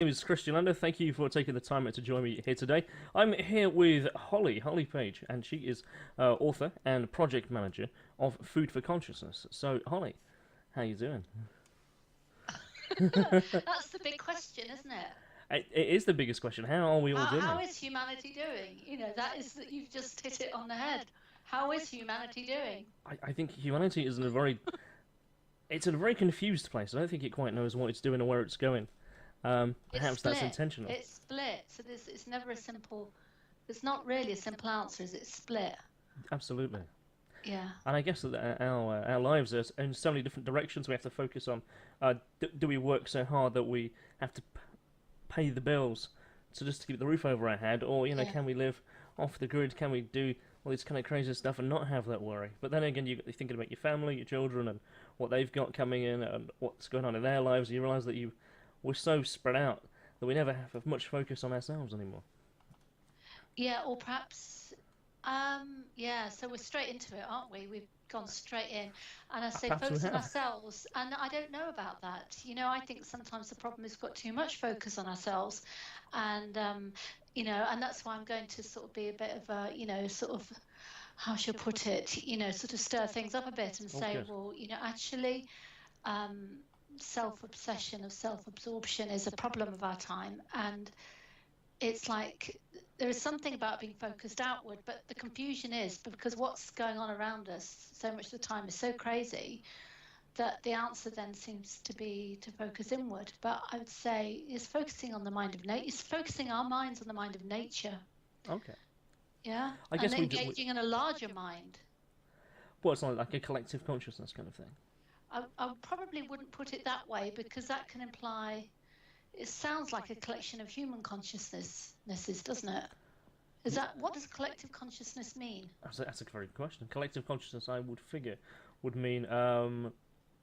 name is Kristian. Thank you for taking the time to join me here today. I'm here with Holly Paige, and she is author and project manager of Food for Consciousness. So, Holly, how you doing? That's the big question, isn't it? It is the biggest question. How are we all doing? How is humanity doing? You've just hit it on the head. How is humanity doing? I think humanity is in a very it's in a very confused place. I don't think it quite knows what it's doing or where it's going. Perhaps that's intentional. It's split. So it's never a simple. It's not really a simple answer, is it? Split. Absolutely. Yeah. And I guess that our lives are in so many different directions. We have to focus on. Do we work so hard that we have to pay the bills to just to keep the roof over our head, or can we live off the grid? Can we do all this kind of crazy stuff and not have that worry? But then again, you're thinking about your family, your children, and what they've got coming in, and what's going on in their lives. You realise that we're so spread out that we never have much focus on ourselves anymore. Yeah, or perhaps, so we're straight into it, aren't we? We've gone straight in. And I say Perhaps we focus on have. ourselves. And I don't know about that. I think sometimes the problem is we've got too much focus on ourselves. And, and that's why I'm going to sort of be a bit of a, sort of, how shall I put it, sort of stir things up a bit and say, good. well, actually, self-obsession of self-absorption is a problem of our time. And it's like there is something about being focused outward, but the confusion is because what's going on around us so much of the time is so crazy that the answer then seems to be to focus inward. But I would say it's focusing on the mind of nature. It's focusing our minds on the mind of nature. Okay. Yeah. I guess engaging in a larger mind. Well, it's like a collective consciousness kind of thing. I probably wouldn't put it that way because that can imply. It sounds like a collection of human consciousnesses, doesn't it? What does collective consciousness mean? That's a very good question. Collective consciousness, I would figure, would mean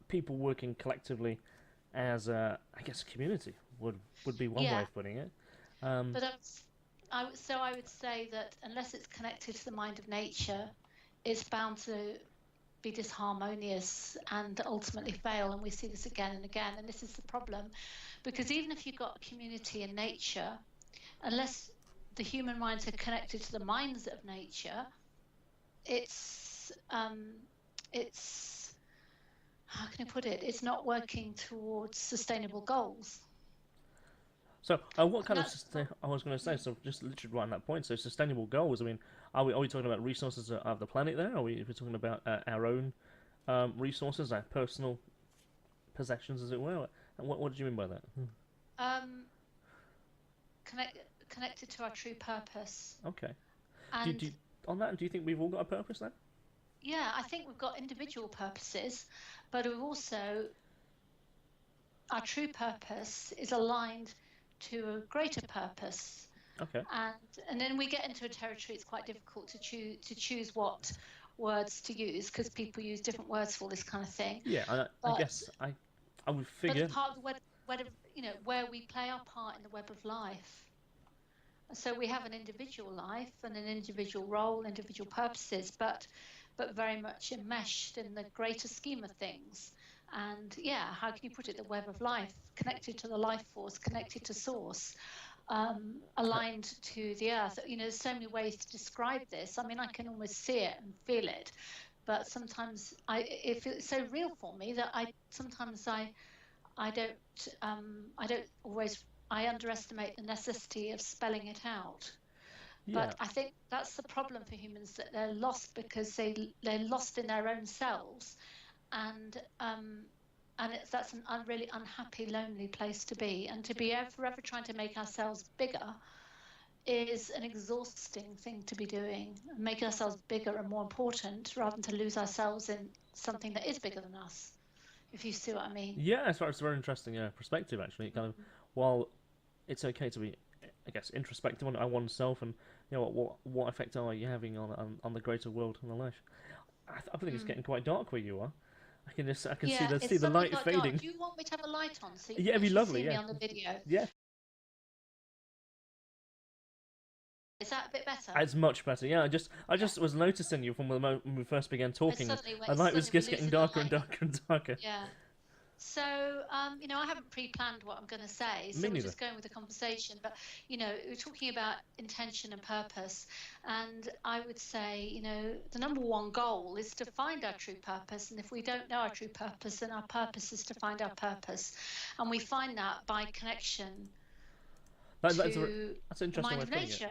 people working collectively as I guess a community would be one way of putting it. But I would say that unless it's connected to the mind of nature, it's bound to be disharmonious and ultimately fail. And we see this again and again. And this is the problem. Because even if you've got a community in nature, unless the human minds are connected to the minds of nature, it's how can I put it? It's not working towards sustainable goals. So, what kind of I was going to say, so just literally right on that point. So, sustainable goals. I mean, are we talking about resources of the planet there? Are we talking about our own resources, our personal possessions, as it were? And what did you mean by that? Connected to our true purpose. Okay. And on that, do you think we've all got a purpose then? Yeah, I think we've got individual purposes, but we've also our true purpose is aligned to a greater purpose. Okay. And then we get into a territory it's quite difficult to choose what words to use because people use different words for this kind of thing. Yeah, I guess I would figure. But part of the web of, where we play our part in the web of life. So we have an individual life and an individual role, individual purposes, but very much enmeshed in the greater scheme of things. And how can you put it? The web of life, connected to the life force, connected to source, aligned to the earth. There's so many ways to describe this. I mean, I can almost see it and feel it, but sometimes it feels so real for me that I underestimate the necessity of spelling it out. Yeah. But I think that's the problem for humans, that they're lost because they're lost in their own selves, and that's a really unhappy, lonely place to be. And to be forever trying to make ourselves bigger is an exhausting thing to be doing. Make ourselves bigger and more important, rather than to lose ourselves in something that is bigger than us. If you see what I mean. Yeah, it's a very interesting perspective actually. Kind of, while it's okay to be, I guess, introspective on oneself, and what effect are you having on the greater world and the life. I think it's getting quite dark where you are. I can see the light fading. Dark. Do you want me to have a light on so you can it'd be lovely. See me on the video? Yeah. Is that a bit better? It's much better. Yeah, I just was noticing you from the moment we first began talking. The light was just getting darker and darker and darker. Yeah. So, I haven't pre-planned what I'm going to say, Me so we're neither. just going with the conversation. But, we're talking about intention and purpose. And I would say, the number one goal is to find our true purpose. And if we don't know our true purpose, then our purpose is to find our purpose. And we find that by connection That's an the interesting mind way of of putting it. nature.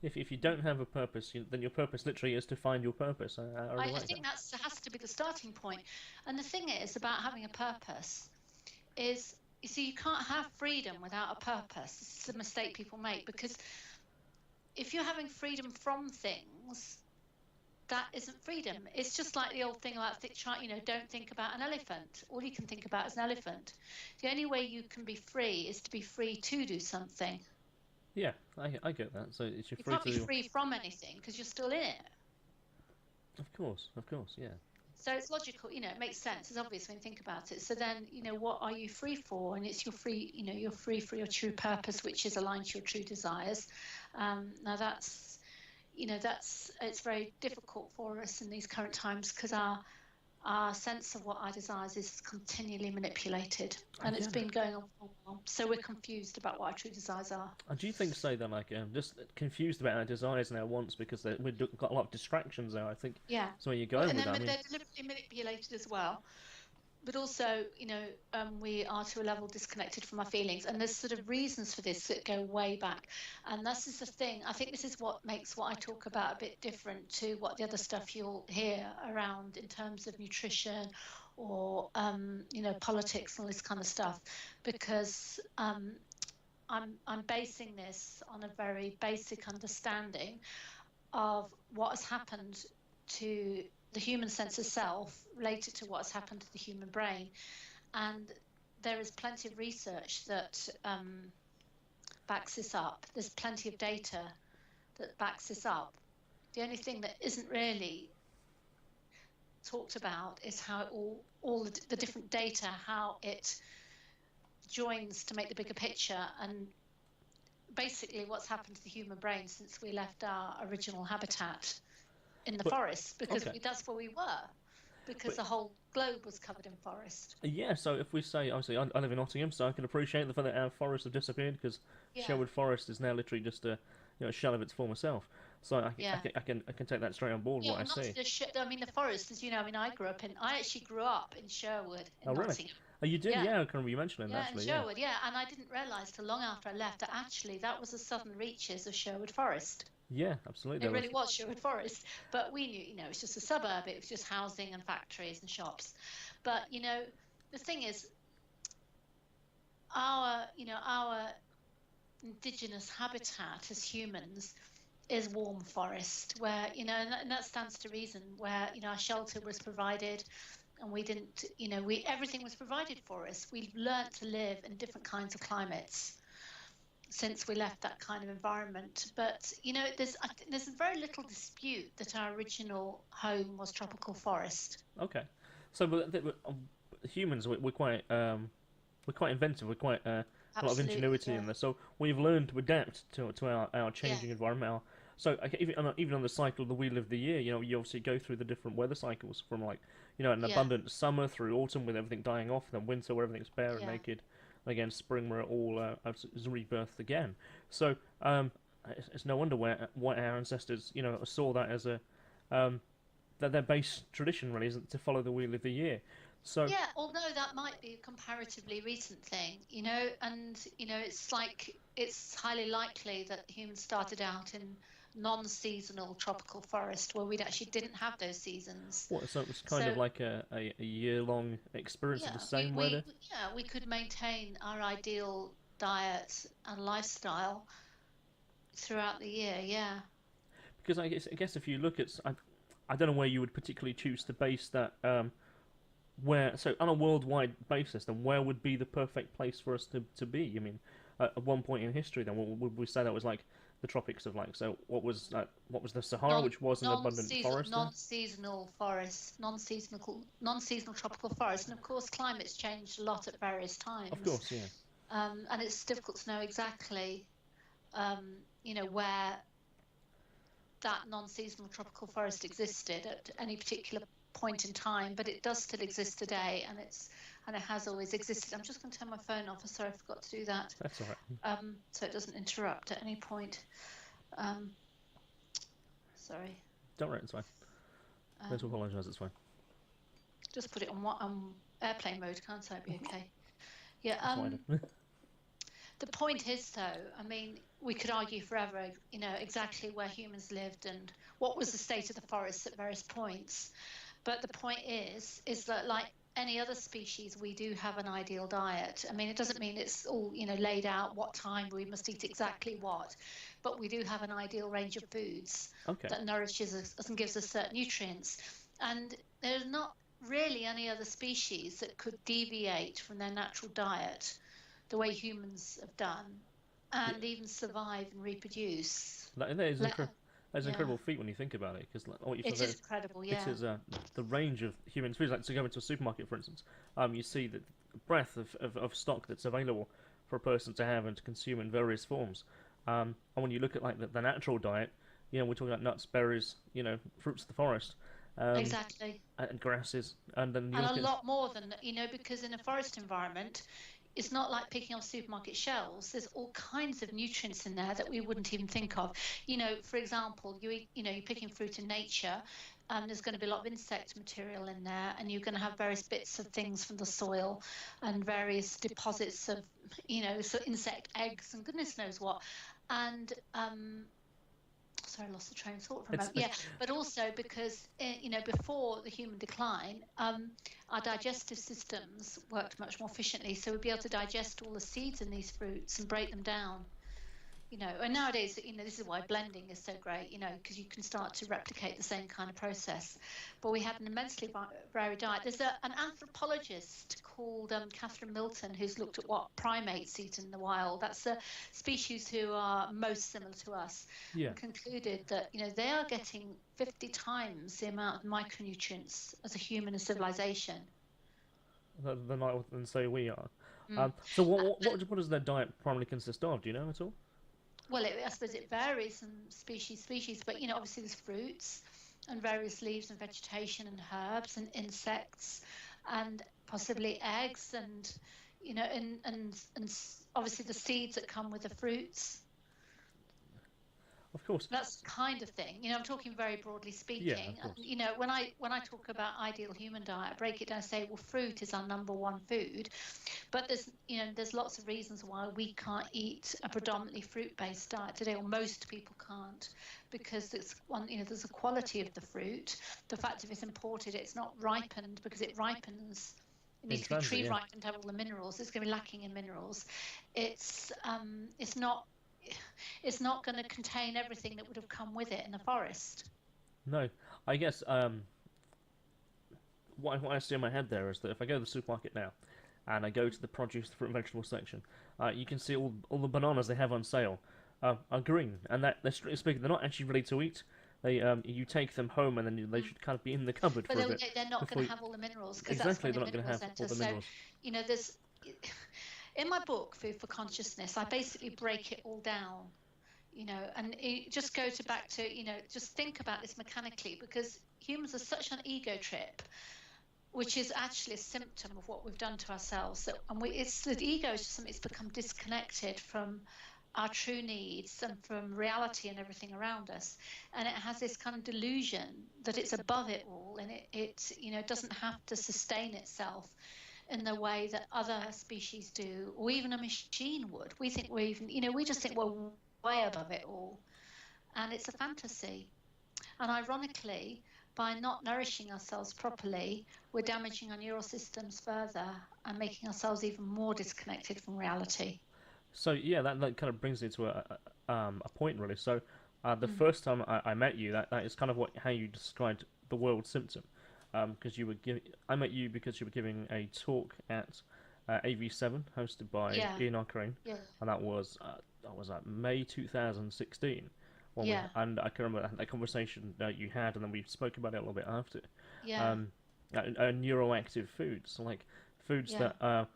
If you don't have a purpose, then your purpose literally is to find your purpose. I really I like that. think that has to be the starting point. And the thing is about having a purpose is, you see, you can't have freedom without a purpose. This is a mistake people make, because if you're having freedom from things, that isn't freedom. It's just like the old thing about don't think about an elephant. All you can think about is an elephant. The only way you can be free is to be free to do something. Yeah, I get that. So it's you're You free can't to be do. free from anything because you're still in it. Of course, yeah. So it's logical, it makes sense. It's obvious when you think about it. So then, what are you free for? And it's you're free for your true purpose, which is aligned to your true desires. Now that's it's very difficult for us in these current times, because our sense of what our desires is continually manipulated, and it's been going on for a while. So we're confused about what our true desires are. And do you think so then, like, just confused about our desires and our wants because we've got a lot of distractions there? I think. Yeah. So where you're going And with then that? I mean, they're deliberately manipulated as well. But also, we are to a level disconnected from our feelings, and there's sort of reasons for this that go way back. And this is the thing. I think this is what makes what I talk about a bit different to what the other stuff you'll hear around in terms of nutrition or politics and all this kind of stuff, because I'm basing this on a very basic understanding of what has happened to the human sense of self related to what has happened to the human brain. And there is plenty of research that backs this up. There's plenty of data that backs this up. The only thing that isn't really talked about is how all the different data, how it joins to make the bigger picture, and basically what's happened to the human brain since we left our original habitat in the forest, because that's where we were, because the whole globe was covered in forest. Yeah, so if we say, obviously, I live in Nottingham, so I can appreciate the fact that our forests have disappeared, because Sherwood Forest is now literally just a shell of its former self. So I can take that straight on board. Yeah, what I see. The forest, as you know, I actually grew up in Sherwood in Nottingham. Really? Oh, you did? Yeah, I can remember you mentioning that, actually. In Sherwood, and I didn't realise till long after I left that actually that was the southern reaches of Sherwood Forest. Yeah, absolutely. It really was Sherwood Forest, but we knew, it's just a suburb. It was just housing and factories and shops. But the thing is, our indigenous habitat as humans is warm forest, where and that stands to reason. Where our shelter was provided, and we didn't, everything was provided for us. We learnt to live in different kinds of climates since we left that kind of environment. But there's very little dispute that our original home was tropical forest. Okay, so humans, we're quite inventive. We're quite a lot of ingenuity in this. So we've learned to adapt to our changing environment. So even on the cycle of the wheel of the year, you obviously go through the different weather cycles from an abundant summer through autumn with everything dying off, then winter where everything's bare and naked. Again, spring where it all is rebirthed again. So it's no wonder why our ancestors, saw that as their base tradition really isn't to follow the wheel of the year. So although that might be a comparatively recent thing, and it's highly likely that humans started out in non-seasonal tropical forest where we actually didn't have those seasons. So it was kind of like a year-long experience of the same weather? We could maintain our ideal diet and lifestyle throughout the year, Because I guess if you look at... I don't know where you would particularly choose to base that... so on a worldwide basis, then where would be the perfect place for us to be? I mean, at one point in history, then would we say that was like the tropics of so what was the Sahara, which was an abundant forest? Non-seasonal forest, non-seasonal tropical forest, and of course climates changed a lot at various times. Of course, yeah. And it's difficult to know exactly, where that non-seasonal tropical forest existed at any particular point in time, but it does still exist today, and it has always existed. I'm just going to turn my phone off. Sorry, I forgot to do that. That's all right. So it doesn't interrupt at any point. Sorry. Don't worry, it's fine. Don't apologise, it's fine. Just put it on airplane mode, can't I? Be okay. Yeah. The point is, though, I mean, we could argue forever, you know, exactly where humans lived and what was the state of the forests at various points. But the point is that, like any other species, we do have an ideal diet. I mean, it doesn't mean it's all, you know, laid out what time we must eat exactly what, but we do have an ideal range of foods that nourishes us and gives us certain nutrients. And there's not really any other species that could deviate from their natural diet the way humans have done, and even survive and reproduce. That is an incredible feat when you think about it, because what you've said is incredible. Yeah, it is the range of human foods. Like to go into a supermarket, for instance, you see the breadth of stock that's available for a person to have and to consume in various forms. And when you look at like the natural diet, you know, we're talking about nuts, berries, you know, fruits of the forest. Exactly. And grasses, and then a lot more than, you know, because in a forest environment, it's not like picking off supermarket shelves. There's all kinds of nutrients in there that we wouldn't even think of. You know, for example, you're picking fruit in nature, and there's going to be a lot of insect material in there, and you're going to have various bits of things from the soil and various deposits of, you know, so insect eggs and goodness knows what. And sorry, I lost the train of thought for a moment. Yeah, but also because, you know, before the human decline, our digestive systems worked much more efficiently. So we'd be able to digest all the seeds in these fruits and break them down. You know, and nowadays, you know, this is why blending is so great, you know, because you can start to replicate the same kind of process. But we have an immensely varied diet. There's an anthropologist called Catherine Milton who's looked at what primates eat in the wild. That's the species who are most similar to us. Yeah. And concluded that, you know, they are getting 50 times the amount of micronutrients as a human civilization. Than say we are. So what does their diet primarily consist of? Do you know at all? Well, I suppose it varies from species, but, you know, obviously there's fruits and various leaves and vegetation and herbs and insects and possibly eggs and, you know, and obviously the seeds that come with the fruits. Of course. That's the kind of thing. You know, I'm talking very broadly speaking. Yeah, of course. You know, when I talk about ideal human diet, I break it down and say, well, fruit is our number one food. But there's lots of reasons why we can't eat a predominantly fruit-based diet today, or most people can't, because there's a quality of the fruit. The fact if it's imported, it's not ripened because it ripens. It needs to be tree ripened to have all the minerals. It's going to be lacking in minerals. It's not going to contain everything that would have come with it in the forest. No, I guess what I see in my head there is that if I go to the supermarket now and I go to the produce, the fruit and vegetable section, you can see all the bananas they have on sale are green, and that they're strictly speaking, they're not actually ready to eat. They you take them home and then they should kind of be in the cupboard for a bit. But they're not going to have all the minerals. Exactly, they're not going to have all the minerals. You know, in my book, Food for Consciousness, I basically break it all down, you know, and just go back to, you know, just think about this mechanically, because humans are such an ego trip, which is actually a symptom of what we've done to ourselves. It's the ego is just something that's become disconnected from our true needs and from reality and everything around us, and it has this kind of delusion that it's above it all, and it you know, doesn't have to sustain itself in the way that other species do, or even a machine would. We think we're even, you know, we just think we're way above it all, and it's a fantasy. And ironically, by not nourishing ourselves properly, we're damaging our neural systems further and making ourselves even more disconnected from reality. So yeah, that kind of brings me to a point really. So the first time I met you, that is kind of how you described the world symptom. Because I met you because you were giving a talk at AV7 hosted by Gia Cleanse, and that was May 2016. And I can remember that conversation you had, and then we spoke about it a little bit after. Neuroactive foods, like foods that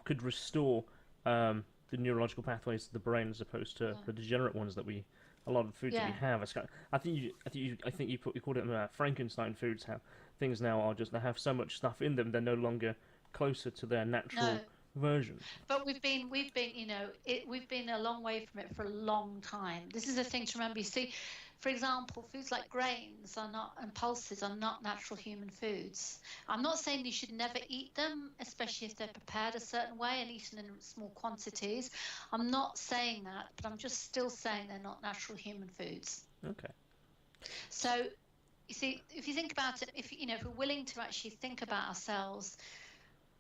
could restore the neurological pathways to the brain, as opposed to the degenerate ones that we a lot of the foods that we Yeah. have. It's kind of, I think you called it Frankenstein foods. How things now are just they have so much stuff in them, they're no longer closer to their natural No. version. But we've been, we've been a long way from it for a long time. This is a thing to remember. You see, for example, foods like grains are not, and pulses are not natural human foods. I'm not saying you should never eat them, especially if they're prepared a certain way and eaten in small quantities. I'm not saying that, but I'm just still saying they're not natural human foods. Okay. So, you see, if you think about it, if we're willing to actually think about ourselves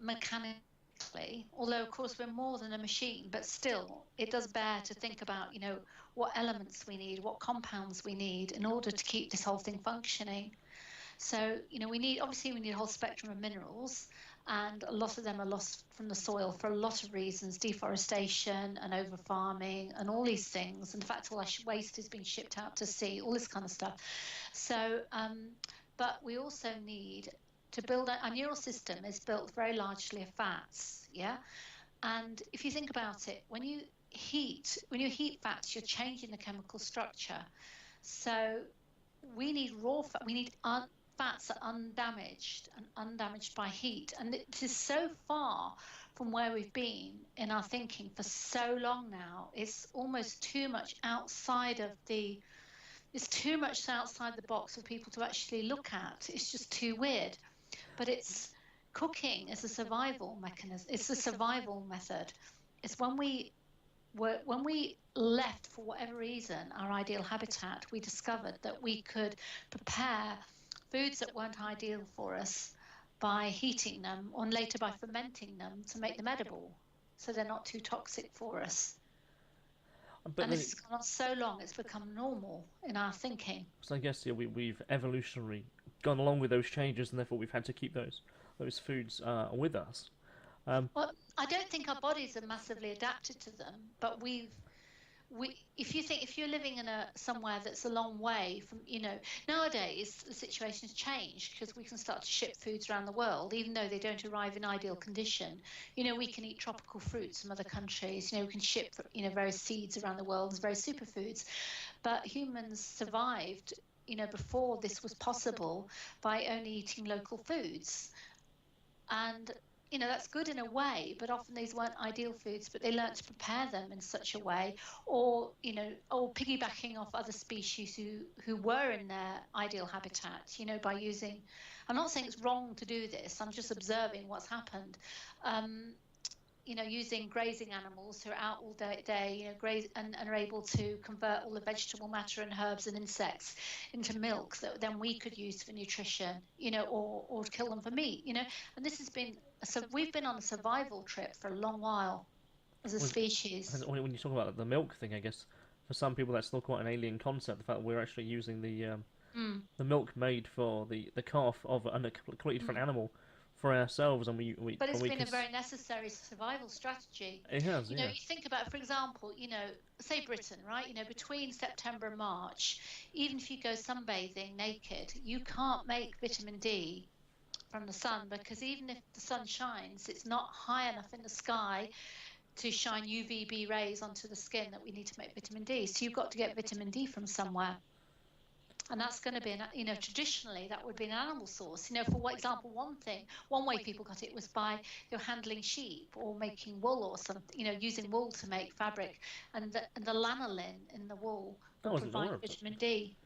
mechanically, although of course we're more than a machine, but still it does bear to think about, what elements we need, what compounds we need in order to keep this whole thing functioning. So, we need a whole spectrum of minerals, and a lot of them are lost from the soil for a lot of reasons: deforestation and over farming and all these things. In fact, all our waste is being shipped out to sea, all this kind of stuff. So, but we also need to build our neural system is built very largely of fats, yeah. And if you think about it, when you heat fats, you're changing the chemical structure. So we need raw fat. We need fats that are undamaged by heat. And it is so far from where we've been in our thinking for so long now. It's almost too much outside of the. It's too much outside the box for people to actually look at. It's just too weird. But cooking is a survival mechanism. It's a survival method. It's when we left, for whatever reason, our ideal habitat, we discovered that we could prepare foods that weren't ideal for us by heating them, or later by fermenting them to make them edible, so they're not too toxic for us. And this has gone on so long, it's become normal in our thinking. So I guess we've evolutionary gone along with those changes, and therefore we've had to keep those foods with us. Well, I don't think our bodies are massively adapted to them, but if you're living in somewhere that's a long way from, nowadays the situation has changed because we can start to ship foods around the world, even though they don't arrive in ideal condition. We can eat tropical fruits from other countries. We can ship, various seeds around the world as various superfoods. But humans survived, before this was possible by only eating local foods. And that's good in a way, but often these weren't ideal foods, but they learnt to prepare them in such a way, or piggybacking off other species who were in their ideal habitat, by using, I'm not saying it's wrong to do this, I'm just observing what's happened. Using grazing animals who are out all day, graze and are able to convert all the vegetable matter and herbs and insects into milk that then we could use for nutrition, or kill them for meat, And this has been, so we've been on a survival trip for a long while as a species. And when you talk about the milk thing, I guess for some people that's still quite an alien concept. The fact that we're actually using the milk made for the calf of a completely different animal for ourselves, and but it's been a very necessary survival strategy. It has, you think about, for example, say Britain, right? Between September and March, even if you go sunbathing naked, you can't make vitamin D from the sun, because even if the sun shines, it's not high enough in the sky to shine UVB rays onto the skin that we need to make vitamin D. So you've got to get vitamin D from somewhere. And that's going to be, traditionally that would be an animal source. For example, one way people got it was by handling sheep or making wool or something, using wool to make fabric, and the lanolin in the wool would provide vitamin D.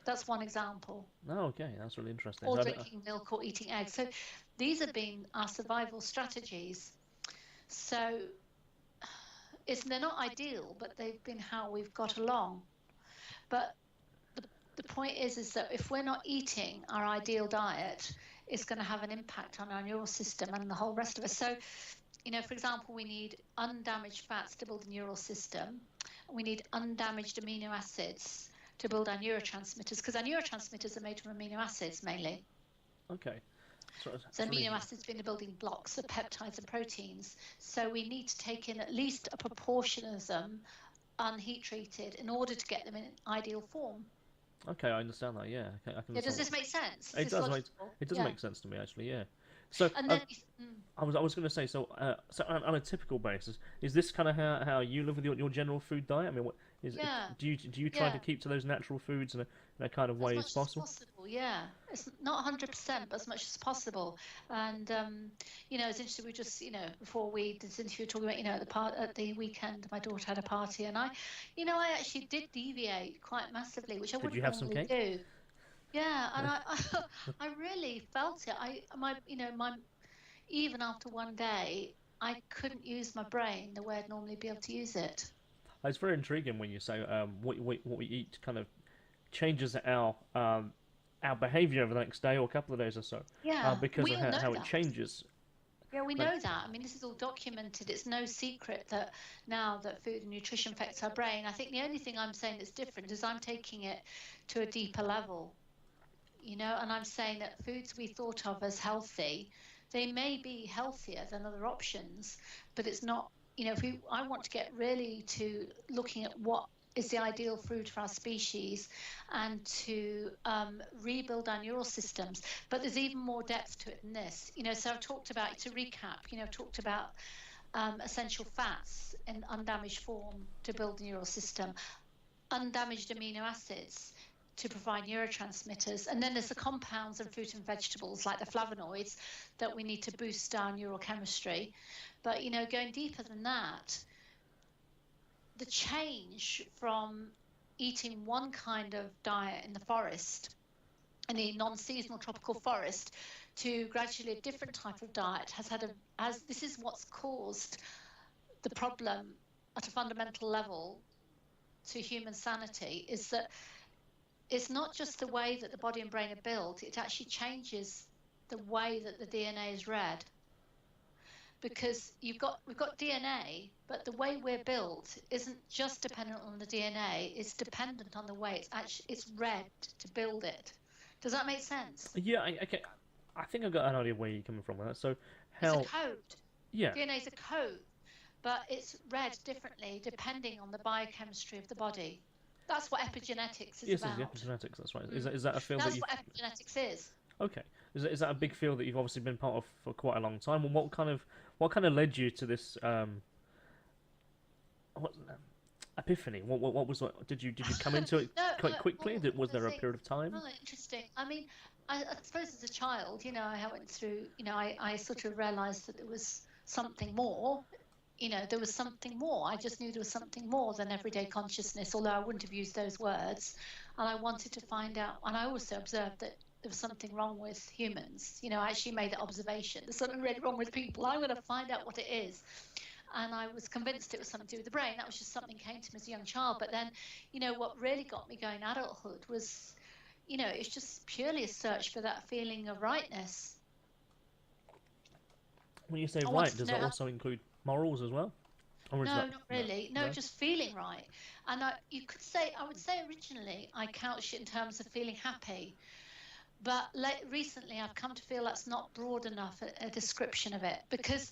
That's one example. Oh, okay, that's really interesting. Or drinking milk or eating eggs. So these have been our survival strategies. So they're not ideal, but they've been how we've got along. But the point is that if we're not eating our ideal diet, it's going to have an impact on our neural system and the whole rest of us. So, for example, we need undamaged fats to build the neural system. We need undamaged amino acids to build our neurotransmitters, because our neurotransmitters are made from amino acids mainly. Okay. So amino acids being the building blocks of peptides and proteins. So we need to take in at least a proportion of them unheat treated in order to get them in ideal form. Okay, I understand that. Yeah, I can does this make sense? It does make sense to me, actually. Yeah. So And then, I was going to say, so on a typical basis, is this kind of how you live with your general food diet? I mean, what is it, yeah, do you try yeah. to keep to those natural foods in a kind of As way as much as possible? possible, yeah. It's not 100%, but as much as possible. And it's interesting. We just, before we did this interview, talking about, at the weekend, my daughter had a party, and I actually did deviate quite massively, which I Did you wouldn't have some normally cake? do. Yeah, and I really felt it. My even after one day, I couldn't use my brain the way I'd normally be able to use it. It's very intriguing when you say what we eat kind of changes our behavior over the next day or a couple of days or so, Yeah, because we of all know how it that. changes. Yeah, we Like, know that. I mean, this is all documented. It's no secret that now that food and nutrition affects our brain. I think the only thing I'm saying that's different is I'm taking it to a deeper level, and I'm saying that foods we thought of as healthy, they may be healthier than other options, but it's not, I want to get really to looking at what is the ideal food for our species and to rebuild our neural systems. But there's even more depth to it than this. So I've talked about, to recap, I've talked about essential fats in undamaged form to build the neural system, undamaged amino acids to provide neurotransmitters, and then there's the compounds in fruit and vegetables like the flavonoids that we need to boost our neurochemistry. But going deeper than that, the change from eating one kind of diet in the forest, in the non-seasonal tropical forest, to gradually a different type of diet this is what's caused the problem at a fundamental level to human sanity, is that it's not just the way that the body and brain are built, it actually changes the way that the DNA is read. Because we've got DNA, but the way we're built isn't just dependent on the DNA, it's dependent on the way it's read to build it. Does that make sense? yeah, okay. I think I've got an idea where you're coming from with that. So It's a how? code. Yeah, DNA is a code, but it's read differently depending on the biochemistry of the body. That's what epigenetics is yes, it's the about. epigenetics. That's right. Is that a field that That's you've? what epigenetics is. Okay. Is that a big field that you've obviously been part of for quite a long time? And what kind of led you to this what epiphany? What was what? Did you come into it No, quite quickly? well, Was the there a thing, period of time? oh, interesting. I mean, I suppose as a child, I went through, I sort of realised that there was something more. There was something more. I just knew there was something more than everyday consciousness, although I wouldn't have used those words. And I wanted to find out. And I also observed that there was something wrong with humans. I actually made that observation. There's something really wrong with people. I'm going to find out what it is. And I was convinced it was something to do with the brain. That was just something came to me as a young child. But then, what really got me going adulthood was, it's just purely a search for that feeling of rightness. When you say I right, wanted to does know that how. also include morals as well, or is No, that not no, really. No, no? just feeling right. And I would say originally I couched it in terms of feeling happy. But recently I've come to feel that's not broad enough a description of it, because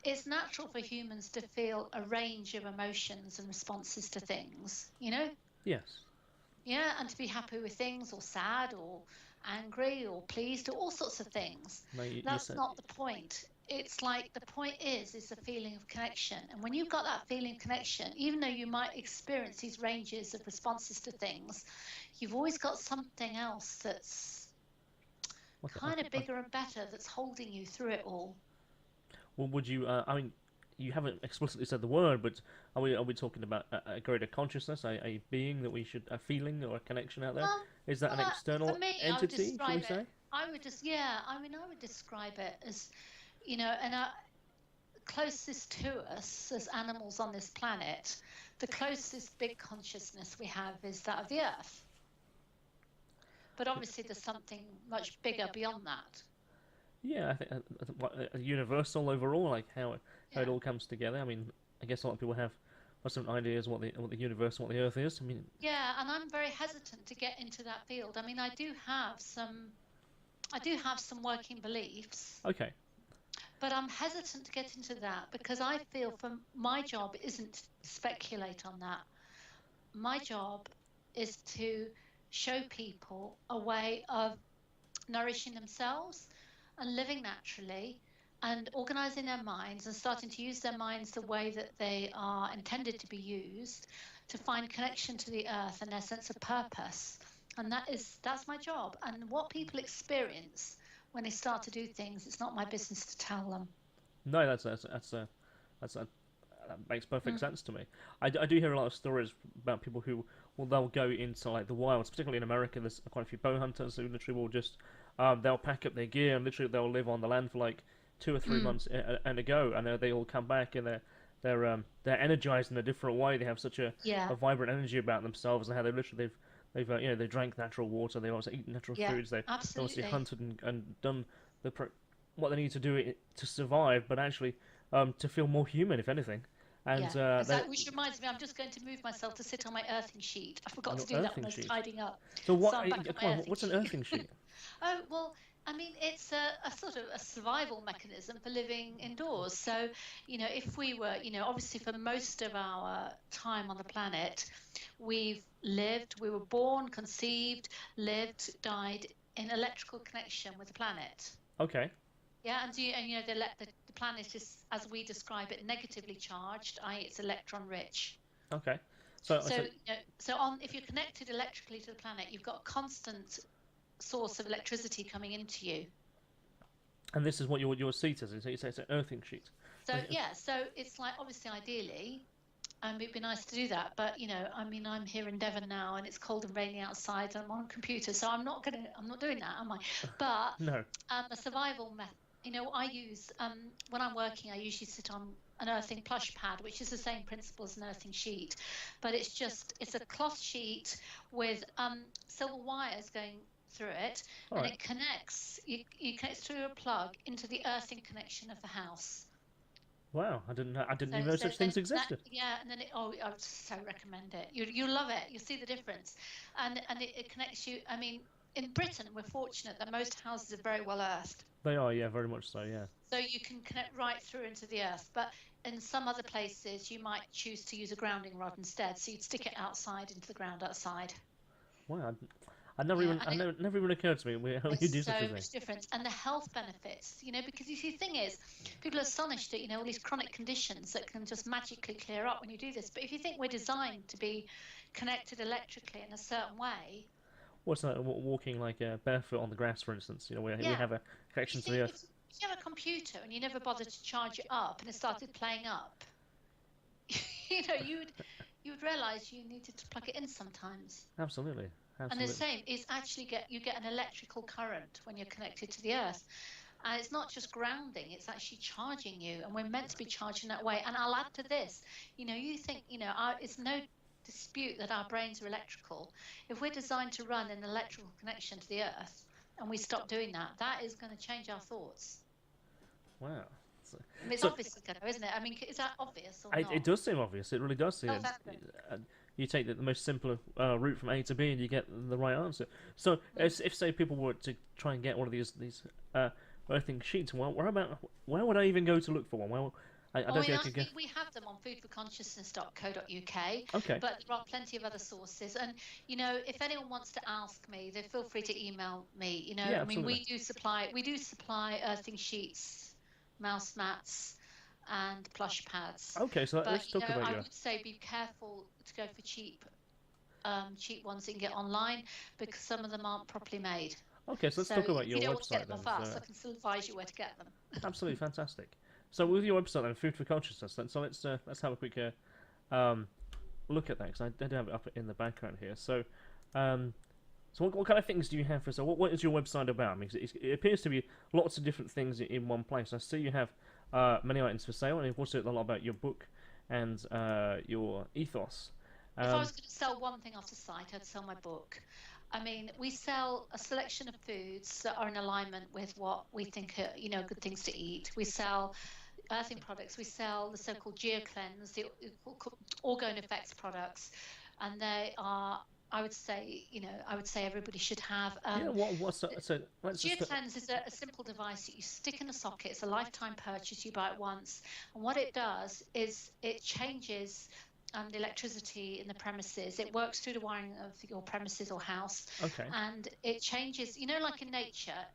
it's natural for humans to feel a range of emotions and responses to things, Yes. Yeah, and to be happy with things, or sad, or angry, or pleased, or all sorts of things. No, you That's said not the point. It's like the point is the feeling of connection. And when you've got that feeling of connection, even though you might experience these ranges of responses to things, you've always got something else that's okay. kind of bigger and better that's holding you through it all. Well, would you? I mean, you haven't explicitly said the word, but are we talking about a greater consciousness, a being that we should, a feeling or a connection out there? Um, Is that an for external me, I would entity, shall we describe it. say? I would just, yeah. I mean, I would describe it as, and closest to us as animals on this planet, the closest big consciousness we have is that of the Earth. But obviously, there's something much bigger beyond that. Yeah, I think a universal overall, like how it Yeah. all comes together. I mean, I guess a lot of people have some ideas what the universe, what the Earth is. I mean, Yeah, and I'm very hesitant to get into that field. I mean, I do have some working beliefs, okay, but I'm hesitant to get into that because I feel my job isn't to speculate on that. My job is to show people a way of nourishing themselves and living naturally and organizing their minds and starting to use their minds the way that they are intended to be used to find connection to the earth and their sense of purpose. And that's my job. And what people experience when they start to do things, it's not my business to tell them. No, that makes perfect sense to me. I do hear a lot of stories about people who they'll go into like the wilds, particularly in America. There's quite a few bow hunters who literally will just they'll pack up their gear and literally they'll live on the land for like 2 or 3 months and a go, and they all come back and they're energized in a different way. They have such a vibrant energy about themselves, and how they drank natural water, they also eat natural foods, they obviously hunted and done what they need to do to survive, but actually to feel more human, if anything. And exactly. Which reminds me, I'm just going to move myself to sit on my earthing sheet. I forgot to do that when I was tidying up. So what's an earthing sheet? Oh, well, I mean, it's a sort of a survival mechanism for living indoors. So, if we were, obviously for most of our time on the planet, we were born, conceived, lived, died in electrical connection with the planet. Okay. Yeah, and the planet is, as we describe it, negatively charged, i.e. it's electron rich. Okay. If you're connected electrically to the planet, you've got a constant source of electricity coming into you. And this is what your seat is. It's an earthing sheet. So it's like, obviously, ideally, it'd be nice to do that, but I'm here in Devon now, and it's cold and rainy outside, and I'm on a computer, so I'm not doing that, am I? But no. A survival method. I use when I'm working, I usually sit on an earthing plush pad, which is the same principle as an earthing sheet, but it's a cloth sheet with silver wires going through it, and it connects. You connect through a plug into the earthing connection of the house. Wow, I didn't even know such things existed. And then I would so recommend it. You love it. You'll see the difference, and it connects you. I mean, in Britain, we're fortunate that most houses are very well earthed. They are, yeah, very much so, yeah. So you can connect right through into the earth, but in some other places, you might choose to use a grounding rod instead. So you'd stick it outside into the ground outside. Wow, never even occurred to me how you do such a thing. So much difference, and the health benefits, because you see, the thing is, people are astonished at all these chronic conditions that can just magically clear up when you do this. But if you think we're designed to be connected electrically in a certain way. What's that? Walking like barefoot on the grass, for instance. We have a connection to the earth. If you have a computer and you never bother to charge it up, and it started playing up, you would realise you needed to plug it in sometimes. Absolutely. And the same is actually you get an electrical current when you're connected to the earth. And it's not just grounding, it's actually charging you. And we're meant to be charging that way. And I'll add to this, you think, it's no dispute that our brains are electrical. If we're designed to run an electrical connection to the earth and we stop doing that, that is going to change our thoughts. Wow. It's obvious, isn't it? I mean, is that obvious or not? It does seem obvious. It really does seem. You take the most simple route from A to B, and you get the right answer. So, if say people were to try and get one of these earthing sheets, where would I even go to look for one? Well, I think we have them on foodforconsciousness.co.uk. Okay. But there are plenty of other sources, and if anyone wants to ask me, they feel free to email me. Yeah, I mean, we do supply earthing sheets, mouse mats, and plush pads. Okay, so let's talk about I would say be careful to go for cheap ones that you can get online, because some of them aren't properly made. Okay, so let's talk about your website. If you don't want to get them off us, I can still advise you where to get them. Absolutely fantastic. So with your website then, Food for Consciousness, so let's have a quick look at that, because I did have it up in the background here. So, what kind of things do you have for? So what is your website about? I mean, it appears to be lots of different things in one place. I see you have many items for sale, and you've also a lot about your book and your ethos. If I was going to sell one thing off the site, I'd sell my book. I mean, we sell a selection of foods that are in alignment with what we think are, good things to eat. We sell earthing products. We sell the so-called Gia Cleanse, the orgone effects products, and they are, I would say everybody should have. Gia Cleanse is a simple device that you stick in a socket. It's a lifetime purchase. You buy it once, and what it does is it changes the electricity in the premises. It works through the wiring of your premises or house. Okay. And it changes, like in nature,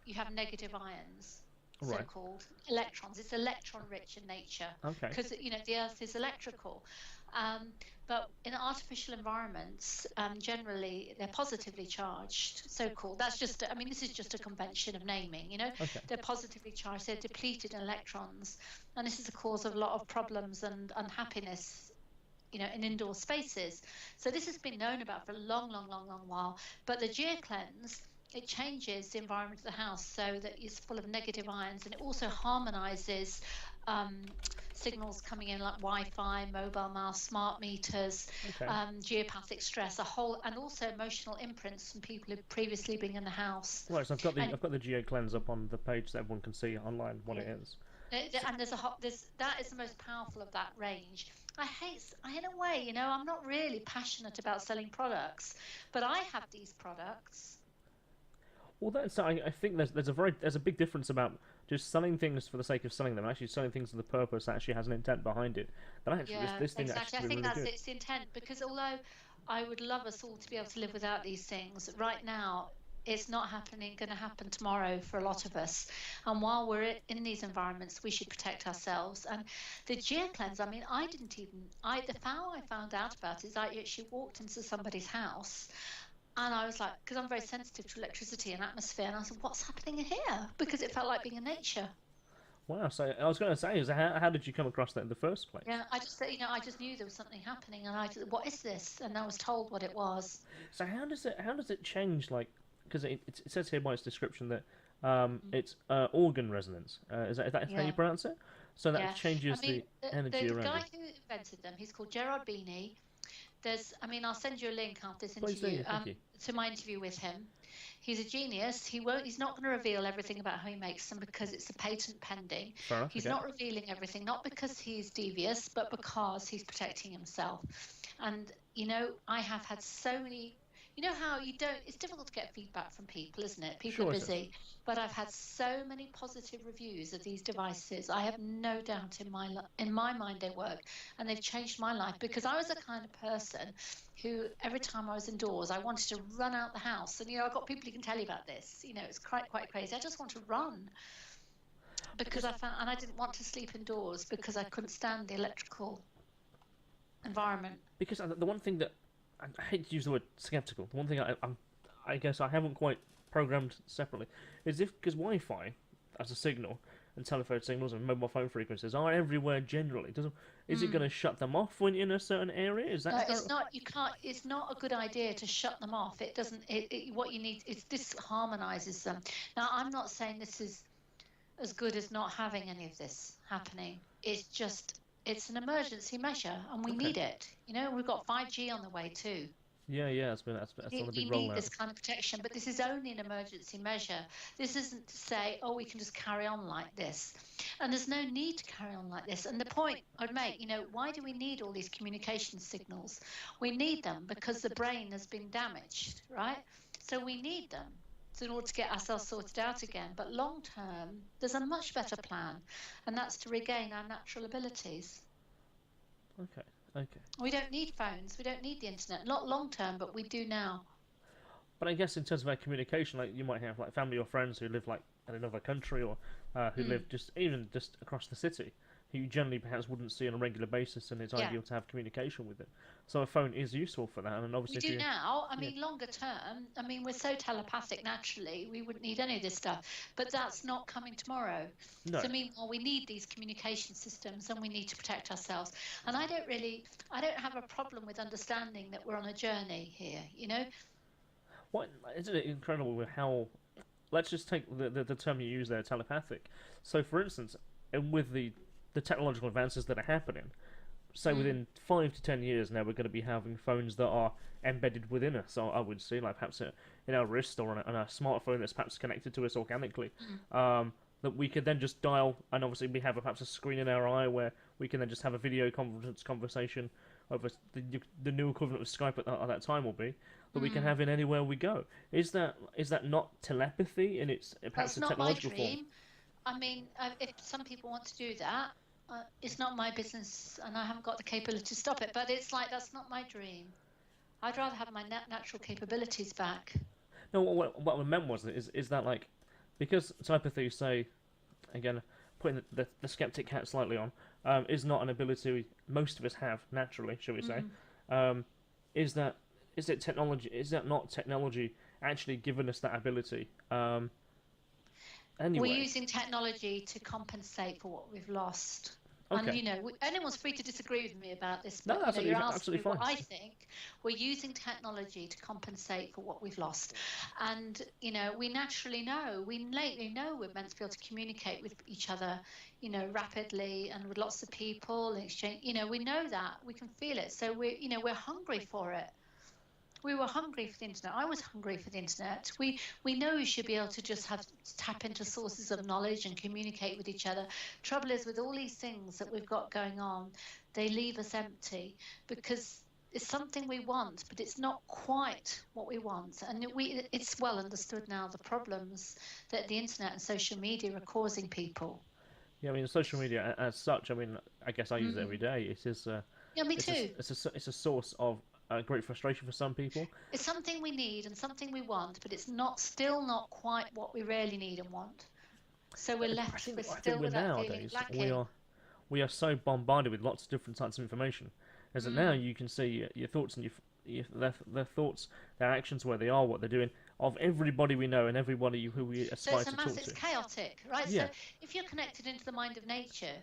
you have negative ions, Right. so-called electrons. It's electron-rich in nature Okay. because the Earth is electrical. But in artificial environments, generally they're positively charged, so-called. That's just, I mean, this is just a convention of naming, Okay. They're positively charged, they're depleted in electrons, and this is the cause of a lot of problems and unhappiness, in indoor spaces. So this has been known about for a long, long, long, long while. But the Gia Cleanse, it changes the environment of the house so that it's full of negative ions, and it also harmonizes signals coming in like Wi-Fi, mobile mouse, smart meters, Okay. geopathic stress, and also emotional imprints from people who've previously been in the house. Right. So I've got the Gia Cleanse up on the page so everyone can see online what it is. And that is the most powerful of that range. In a way, I'm not really passionate about selling products, but I have these products. Well, I think there's a big difference about just selling things for the sake of selling them, actually selling things with a purpose that actually has an intent behind it. But actually, this thing Exactly. actually I think really that's good. its intent, because although I would love us all to be able to live without these things, right now it's not going to happen tomorrow for a lot of us. And while we're in these environments, we should protect ourselves. And the Gia Cleanse, I mean, how I found out about it is I actually walked into somebody's house. And I was like, because I'm very sensitive to electricity and atmosphere, and I said, what's happening here? Because it felt like being in nature. Wow. So I was going to say, how did you come across that in the first place? Yeah, I just knew there was something happening, and what is this? And I was told what it was. So how does it change? Like, because it says here by its description that it's organ resonance. Is that how you pronounce it? So that changes the energy the around guy it. who invented them, he's called Gerard Beanie. I'll send you a link after this Please do, interview thank you. to my interview with him. He's a genius. He's not going to reveal everything about how he makes them because it's a patent pending. Fair enough, He's okay. not revealing everything, not because he's devious, but because he's protecting himself. And, I have had so many, how it's difficult to get feedback from people, isn't it? People are busy. But I've had so many positive reviews of these devices. I have no doubt in my mind they work, and they've changed my life, because I was the kind of person who every time I was indoors, I wanted to run out the house. And, I've got people who can tell you about this. It's quite crazy. I just want to run, because I didn't want to sleep indoors because I couldn't stand the electrical environment. Because the one thing that I hate to use the word skeptical. The one thing I guess I haven't quite programmed separately is because Wi-Fi as a signal and telephone signals and mobile phone frequencies are everywhere generally. Is it going to shut them off when you're in a certain area? Is that? No, it's not. You can't. It's not a good idea to shut them off. It doesn't. What you need is this harmonizes them. Now, I'm not saying this is as good as not having any of this happening. It's an emergency measure, and we need it. We've got 5G on the way too. Yeah, that's on a big rollout. You need this kind of protection, but this is only an emergency measure. This isn't to say, we can just carry on like this. And there's no need to carry on like this. And the point I'd make, why do we need all these communication signals? We need them because the brain has been damaged, right? So we need them in order to get ourselves sorted out again. But long term, there's a much better plan, and that's to regain our natural abilities. Okay. We don't need phones. We don't need the internet. Not long term, but we do now. But I guess in terms of our communication, like you might have like family or friends who live like in another country or who live just across the city, who you generally perhaps wouldn't see on a regular basis, and it's ideal to have communication with them. So a phone is useful for that, and obviously we do now. I mean, longer term. I mean, we're so telepathic naturally. We wouldn't need any of this stuff, but that's not coming tomorrow. No. So meanwhile, we need these communication systems, and we need to protect ourselves. And I don't have a problem with understanding that we're on a journey here. What isn't it incredible with how? Let's just take the term you use there, telepathic. So, for instance, and with the technological advances that are happening, so within 5 to 10 years now, we're going to be having phones that are embedded within us. So I would say, like perhaps in our wrist or on a smartphone that's perhaps connected to us organically, that we could then just dial, and obviously we have perhaps a screen in our eye where we can then just have a video conversation over the new equivalent of Skype at that time will be that we can have in anywhere we go. Is that not telepathy in its perhaps a technological form? That's not my dream. I mean, if some people want to do that, it's not my business, and I haven't got the capability to stop it. But it's like that's not my dream. I'd rather have my natural capabilities back. No, what I meant was is that like because telepathy, say, again, putting the skeptic hat slightly on, is not an ability most of us have naturally, shall we say? Um, is that is it technology? Is that not technology actually giving us that ability? We're Anyway, using technology to compensate for what we've lost. And, okay, anyone's free to disagree with me about this, no, but, you're asking absolutely me what fine. I think. We're using technology to compensate for what we've lost. And, we naturally know, we innately know we're meant to be able to communicate with each other, rapidly and with lots of people and exchange, we know that, we can feel it. So we're hungry for it. We were hungry for the internet. I was hungry for the internet. We know you should be able to just tap into sources of knowledge and communicate with each other. Trouble is, with all these things that we've got going on, they leave us empty because it's something we want, but it's not quite what we want. And it's well understood now, the problems that the internet and social media are causing people. Yeah, I mean, social media as such. I mean, I guess I use it every day. It is. Yeah, me too. It's a source of great frustration for some people. It's something we need and something we want, but it's still not quite what we really need and want. So we're I still think we're with that feeling nowadays lacking. we are so bombarded with lots of different types of information, as that now you can see your thoughts and their thoughts, their actions, where they are, what they're doing, of everybody we know and everybody who we aspire to talk to. It's chaotic, right? Yeah. So if you're connected into the mind of nature,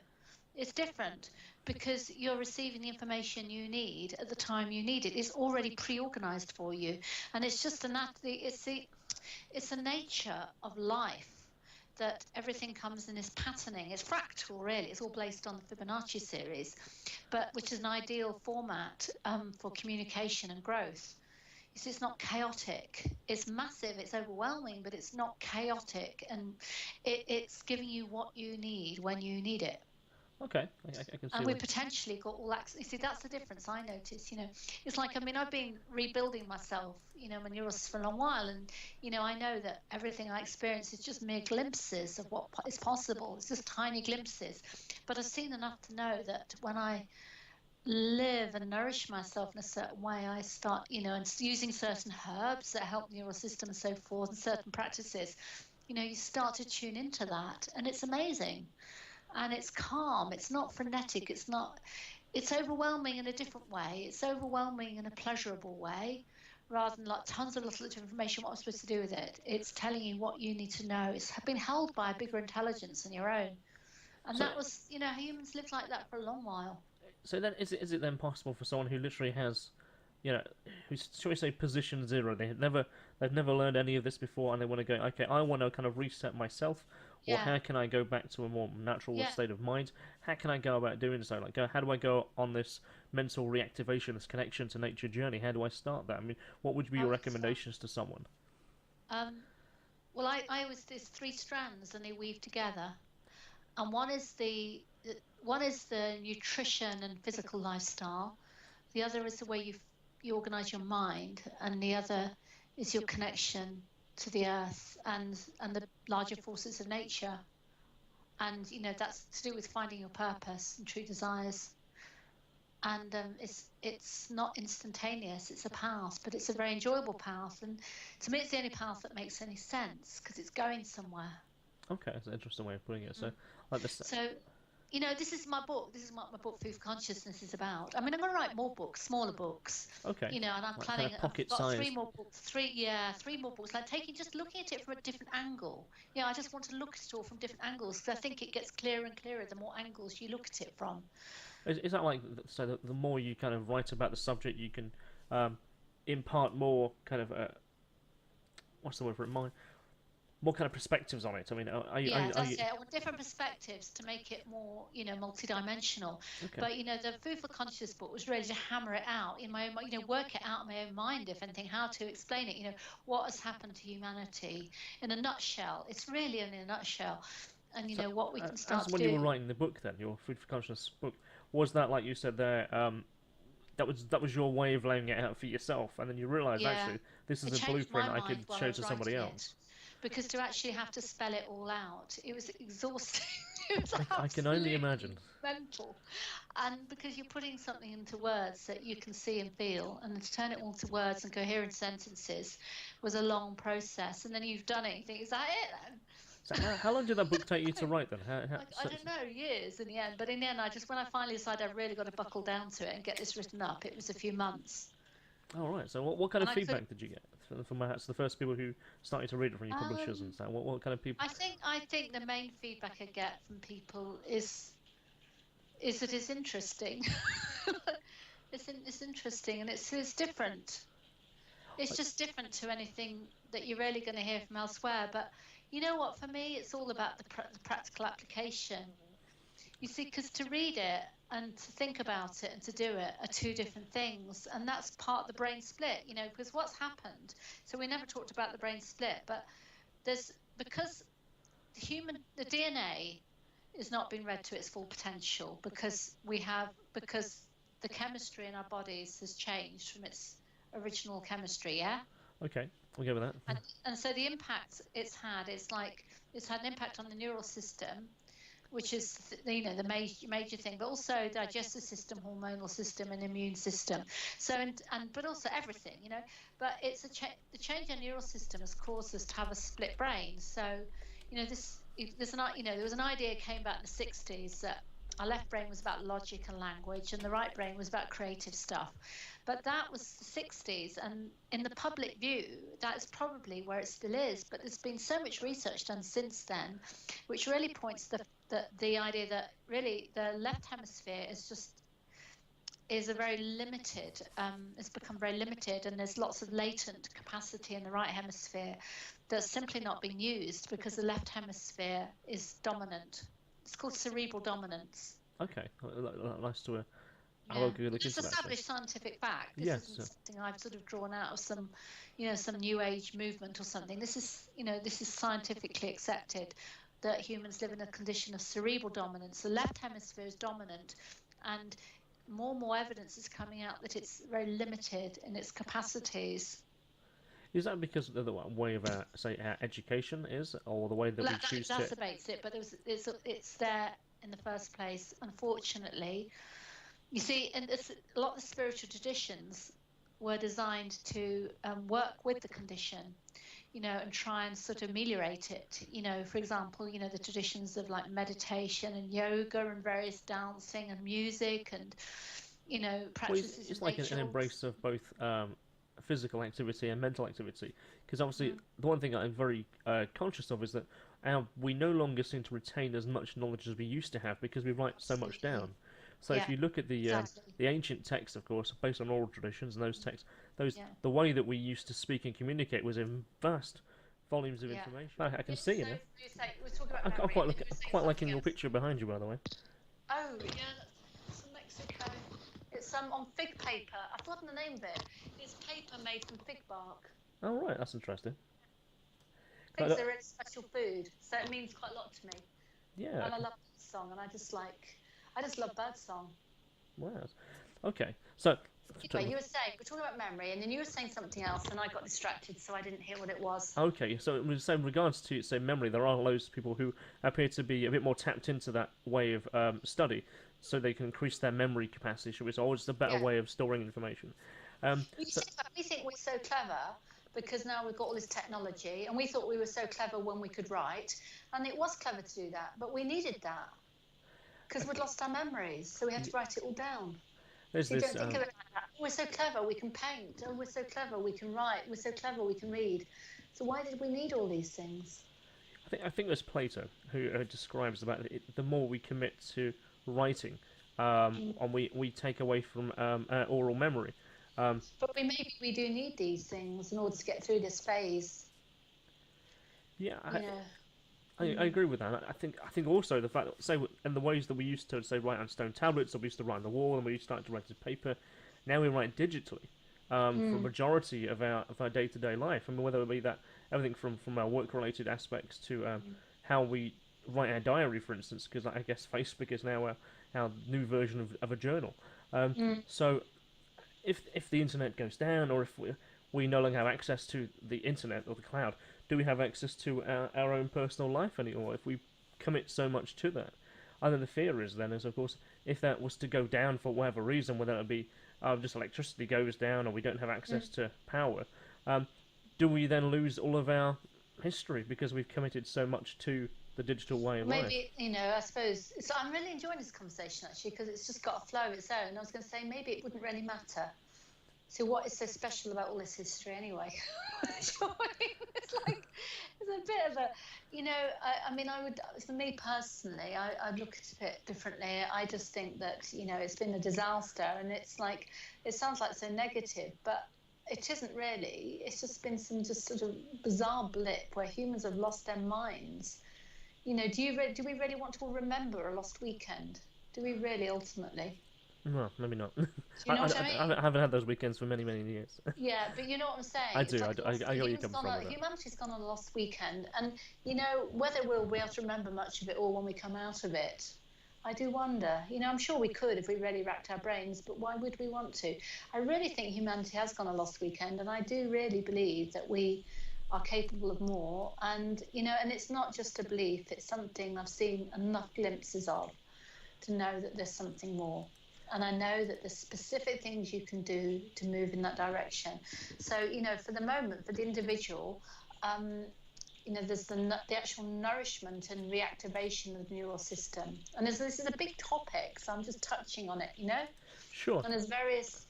it's different because you're receiving the information you need at the time you need it. It's already pre-organized for you, and it's just it's the nature of life that everything comes in this patterning. It's fractal, really. It's all based on the Fibonacci series, which is an ideal format for communication and growth. It's not chaotic. It's massive. It's overwhelming, but it's not chaotic, and it's giving you what you need when you need it. Okay, I can see. And we potentially got all access. You see, that's the difference I notice. It's like, I've been rebuilding myself, my neurons for a long while, and I know that everything I experience is just mere glimpses of what is possible. It's just tiny glimpses, but I've seen enough to know that when I live and nourish myself in a certain way, I start, and using certain herbs that help the neural system and so forth, and certain practices, you start to tune into that, and it's amazing. And it's calm. It's not frenetic. It's overwhelming in a different way. It's overwhelming in a pleasurable way, rather than like tons of little information, what I'm supposed to do with it. It's telling you what you need to know. It's been held by a bigger intelligence than your own. And that was, humans lived like that for a long while. So then, is it then possible for someone who literally has, who's, shall we say, position zero? They've never learned any of this before, and they want to go, okay, I want to kind of reset myself, or how can I go back to a more natural state of mind? How can I go about doing so? Like, how do I go on this mental reactivation, this connection to nature journey? How do I start that? I mean, what would be your recommendations to someone? Well, I was, there's 3 strands, and they weave together, and one is the nutrition and physical lifestyle. The other is the way you organize your mind, and the other is your connection to the earth and the larger forces of nature. And that's to do with finding your purpose and true desires. And it's not instantaneous. It's a path, but it's a very enjoyable path. And to me, it's the only path that makes any sense because it's going somewhere. Okay, that's an interesting way of putting it. So, like this. So, this is my book. This is what my book Food for Consciousness is about. I mean, I'm going to write more books, smaller books. Okay. And I'm planning. Kind of pocket I've got size. 3 more books. 3 more books. Like just looking at it from a different angle. I just want to look at it all from different angles because I think it gets clearer and clearer the more angles you look at it from. Is that like so? The more you kind of write about the subject, you can impart more kind of what's the word for it? More kind of perspectives on it. I mean, are you? I want different perspectives to make it more, multidimensional. Okay. But the Food for Consciousness book was really to hammer it out in my own, work it out in my own mind, if anything, how to explain it. What has happened to humanity in a nutshell. It's really in a nutshell, and what we can start to do. When you were writing the book, then your Food for Consciousness book, was that like you said there? That was your way of laying it out for yourself, and then you realised actually this is a blueprint I could show to somebody else. Because to actually have to spell it all out, it was exhausting. I can only imagine. Mental. And because you're putting something into words that you can see and feel, and to turn it all to words and coherent sentences was a long process. And then you've done it, you think, is that it then? So how long did that book take you to write then? I don't know, years in the end. But in the end, when I finally decided I really got to buckle down to it and get this written up, it was a few months. All right. So what kind of And I feedback did you get from perhaps the first people who started to read it from your publishers and stuff? What kind of people? I think the main feedback I get from people is that it's interesting. It's interesting, and it's different. It's just different to anything that you're really going to hear from elsewhere. But you know what? For me, it's all about the practical application. You see, because to read it and to think about it and to do it are two different things, and that's part of the brain split. You know, because what's happened. So we never talked about the brain split, but because the DNA is not being read to its full potential because the chemistry in our bodies has changed from its original chemistry. Yeah. Okay, we'll go with that. And so the impact it's had is like it's had an impact on the neural system, which is the major thing, but also digestive system, hormonal system, and immune system. So but also everything, But it's the change in neural system has caused us to have a split brain. So, there was an idea came about in the 60s that our left brain was about logic and language, and the right brain was about creative stuff. But that was the 60s, and in the public view, that's probably where it still is. But there's been so much research done since then, which really points the idea that really the left hemisphere is a very limited. It's become very limited, and there's lots of latent capacity in the right hemisphere that's simply not being used because the left hemisphere is dominant. It's called cerebral dominance. Okay, nice to It's established scientific fact. This isn't something I've sort of drawn out of some new age movement or something. This is scientifically accepted that humans live in a condition of cerebral dominance. The left hemisphere is dominant, and more and more evidence is coming out that it's very limited in its capacities. Is that because of the way of our education is, or the way that we choose to? That exacerbates it, but it's there in the first place, unfortunately. You see, and a lot of the spiritual traditions were designed to work with the condition, and try and sort of ameliorate it. For example, the traditions of like meditation and yoga and various dancing and music and, practices. Well, it's like an embrace of both physical activity and mental activity. Because obviously, the one thing I'm very conscious of is that we no longer seem to retain as much knowledge as we used to have because we write so much down. So if you look at the ancient texts, of course, based on oral traditions and those texts, the way that we used to speak and communicate was in vast volumes of information. I can see it. I'm quite liking your picture behind you, by the way. Oh yeah, that's from Mexico. It's on fig paper. I've forgotten the name of it. It's paper made from fig bark. Oh right, that's interesting. Figs are a really special food, so it means quite a lot to me. Yeah. And I love this song, and I just love birdsong. Wow. Okay. So. Anyway, you were saying we're talking about memory, and then you were saying something else, and I got distracted, so I didn't hear what it was. Okay, so in regards to memory, there are loads of people who appear to be a bit more tapped into that way of study, so they can increase their memory capacity. So it's always a better way of storing information. We think we're so clever because now we've got all this technology, and we thought we were so clever when we could write, and it was clever to do that, but we needed that because we'd lost our memories, so we had to write it all down. Don't think of it like that. We're so clever, we can paint. Oh, we're so clever, we can write. We're so clever, we can read. So why did we need all these things? I think there's Plato who describes about the more we commit to writing, and we take away from oral memory. But maybe we do need these things in order to get through this phase. Yeah, I agree with that. I think also the fact that, say, in the ways that we used to, say, write on stone tablets, or we used to write on the wall, and we started to write on paper, now we write digitally for a majority of our day-to-day life. I mean, whether it be that everything from our work-related aspects to how we write our diary, for instance, because I guess Facebook is now our new version of a journal. So if the internet goes down, or if we no longer have access to the internet or the cloud, do we have access to our own personal life anymore if we commit so much to that? And then the fear is of course, if that was to go down for whatever reason, whether it be just electricity goes down or we don't have access to power, do we then lose all of our history because we've committed so much to the digital way of life. Maybe, I suppose. So I'm really enjoying this conversation actually because it's just got a flow of its own. I was going to say maybe it wouldn't really matter. So what is so special about all this history anyway? It's like it's a bit of a, I mean, I would, for me personally, I'd look at it differently. I just think that it's been a disaster, and it's like it sounds like so negative, but it isn't really. It's just been some just sort of bizarre blip where humans have lost their minds. Do we really want to remember a lost weekend? Do we really ultimately? No, maybe not. Do you know what I mean? I haven't had those weekends for many, many years. Yeah, but you know what I'm saying? I do. I get where you come from with that. Humanity's gone on a lost weekend, and whether we'll be able to remember much of it all when we come out of it, I do wonder. I'm sure we could if we really racked our brains, but why would we want to? I really think humanity has gone a lost weekend, and I do really believe that we are capable of more. And and it's not just a belief; it's something I've seen enough glimpses of to know that there's something more. And I know that there's specific things you can do to move in that direction. So, for the moment, for the individual, there's the actual nourishment and reactivation of the neural system. And this is a big topic, so I'm just touching on it, Sure. And there's various,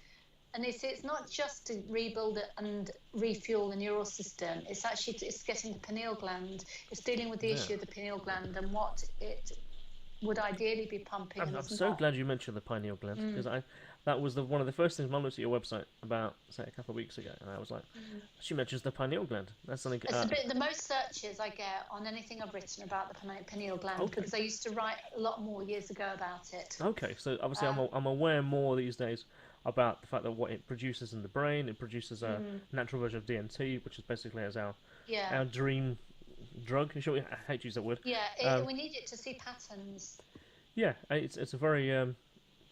and it's not just to rebuild it and refuel the neural system. It's actually, it's getting the pineal gland. It's dealing with the issue of the pineal gland and what it would ideally be pumping. I'm so glad you mentioned the pineal gland because that was one of the first things I looked at your website about, say, a couple of weeks ago, and I was like, she mentions the pineal gland. That's something. It's the most searches I get on anything I've written about the pineal gland because I used to write a lot more years ago about it. Okay, so obviously I'm aware more these days about the fact that what it produces in the brain. It produces a natural version of DMT, which is basically as our dream drug. Sure, I hate to use that word. Yeah, we need it to see patterns. Yeah, it's a very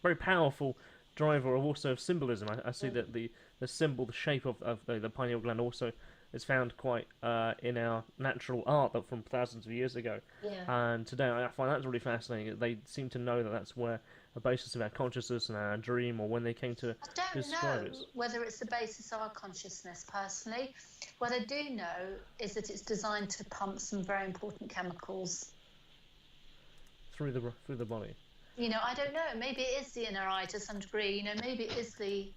very powerful driver also of symbolism. I see that the symbol, the shape of the pineal gland also is found quite in our natural art that from thousands of years ago. Yeah. And today I find that really fascinating. They seem to know that that's where the basis of our consciousness and our dream, or when they came to describe it. I don't know whether it's the basis of our consciousness personally. What I do know is that it's designed to pump some very important chemicals through the body. I don't know. Maybe it is the inner eye to some degree. Maybe it is the,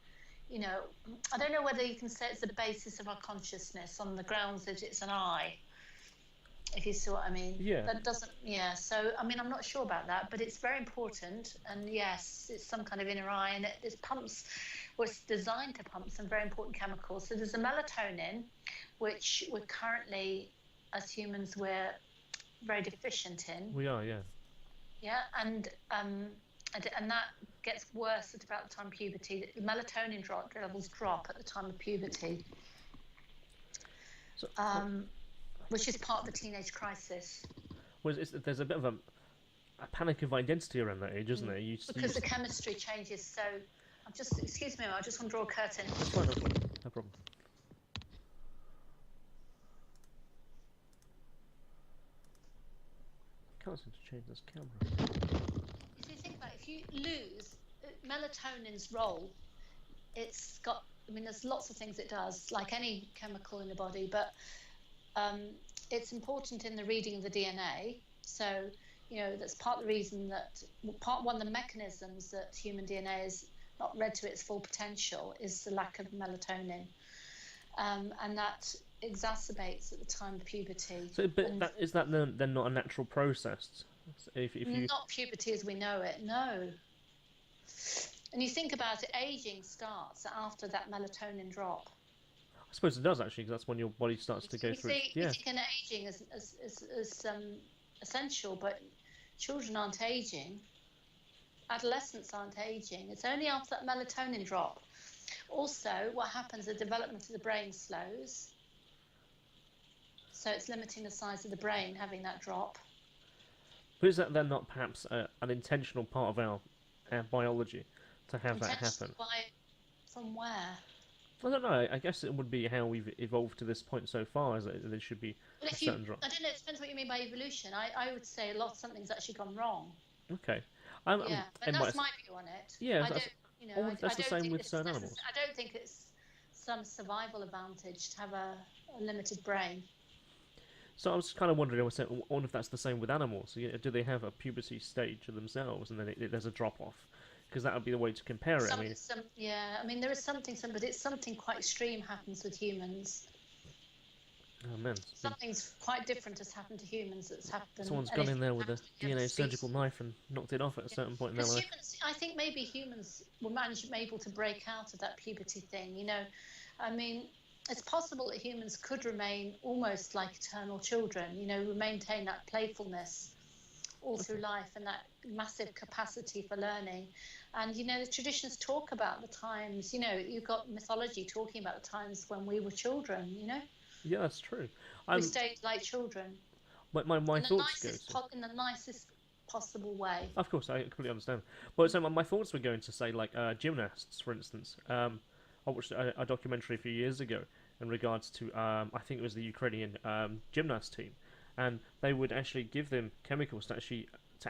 I don't know whether you can say it's the basis of our consciousness on the grounds that it's an eye. If you see what I mean. Yeah. That doesn't. Yeah. So I mean, I'm not sure about that, but it's very important. And yes, it's some kind of inner eye, and it pumps. Well, it's designed to pump some very important chemicals. So there's a melatonin, which we're currently, as humans, we're very deficient in. We are, yeah. Yeah, and that gets worse at about the time of puberty. The melatonin levels drop at the time of puberty. So, which is part of the teenage crisis. Well, there's a bit of a panic of identity around that age, isn't there? Because the chemistry changes. So, excuse me, I just want to draw a curtain. That's fine, no problem. I can't seem to change this camera. If you think about it, if you lose melatonin's role, it's got. I mean, there's lots of things it does, like any chemical in the body, but it's important in the reading of the DNA. So, that's part of the reason one of the mechanisms that human DNA is not read to its full potential is the lack of melatonin, and that exacerbates at the time of puberty. So, but is that then not a natural process? If you not puberty as we know it, no. And you think about it, aging starts after that melatonin drop. I suppose it does actually, because that's when your body starts to go through. You think an aging is essential, but children aren't aging. Adolescents aren't aging. It's only after that melatonin drop. Also, what happens? The development of the brain slows. So it's limiting the size of the brain having that drop. But is that then not perhaps an intentional part of our biology to have that happen? From where? I don't know. I guess it would be how we've evolved to this point so far, is that there should be a certain drop. I don't know. It depends what you mean by evolution. I would say something's actually gone wrong. Okay. But that's my view on it. Yeah, that's the same with certain animals. I don't think it's some survival advantage to have a limited brain. So I was kind of wondering, I wonder if that's the same with animals. Do they have a puberty stage themselves, and then there's a drop off? Because that would be the way to compare it. I mean, yeah. I mean, there is something, but it's something quite extreme happens with humans. oh man, Something's quite different has happened to humans that's happened. someone's And gone if in there with a the other DNA species, surgical knife and knocked it off at a certain point in their because life. humans, I think maybe humans were able to break out of that puberty thing. You know, I mean, it's possible that humans could remain almost like eternal children. You know, maintain that playfulness all through life and that massive capacity for learning. And you know, the traditions talk about the times. You know, you've got mythology talking about the times when we were children. You know. Yeah, that's true. We stayed like children. My thoughts go in the nicest possible way. Of course, I completely understand. But so my thoughts were going to say, like, gymnasts, for instance. I watched a documentary a few years ago in regards to, I think it was the Ukrainian gymnast team, and they would actually give them chemicals to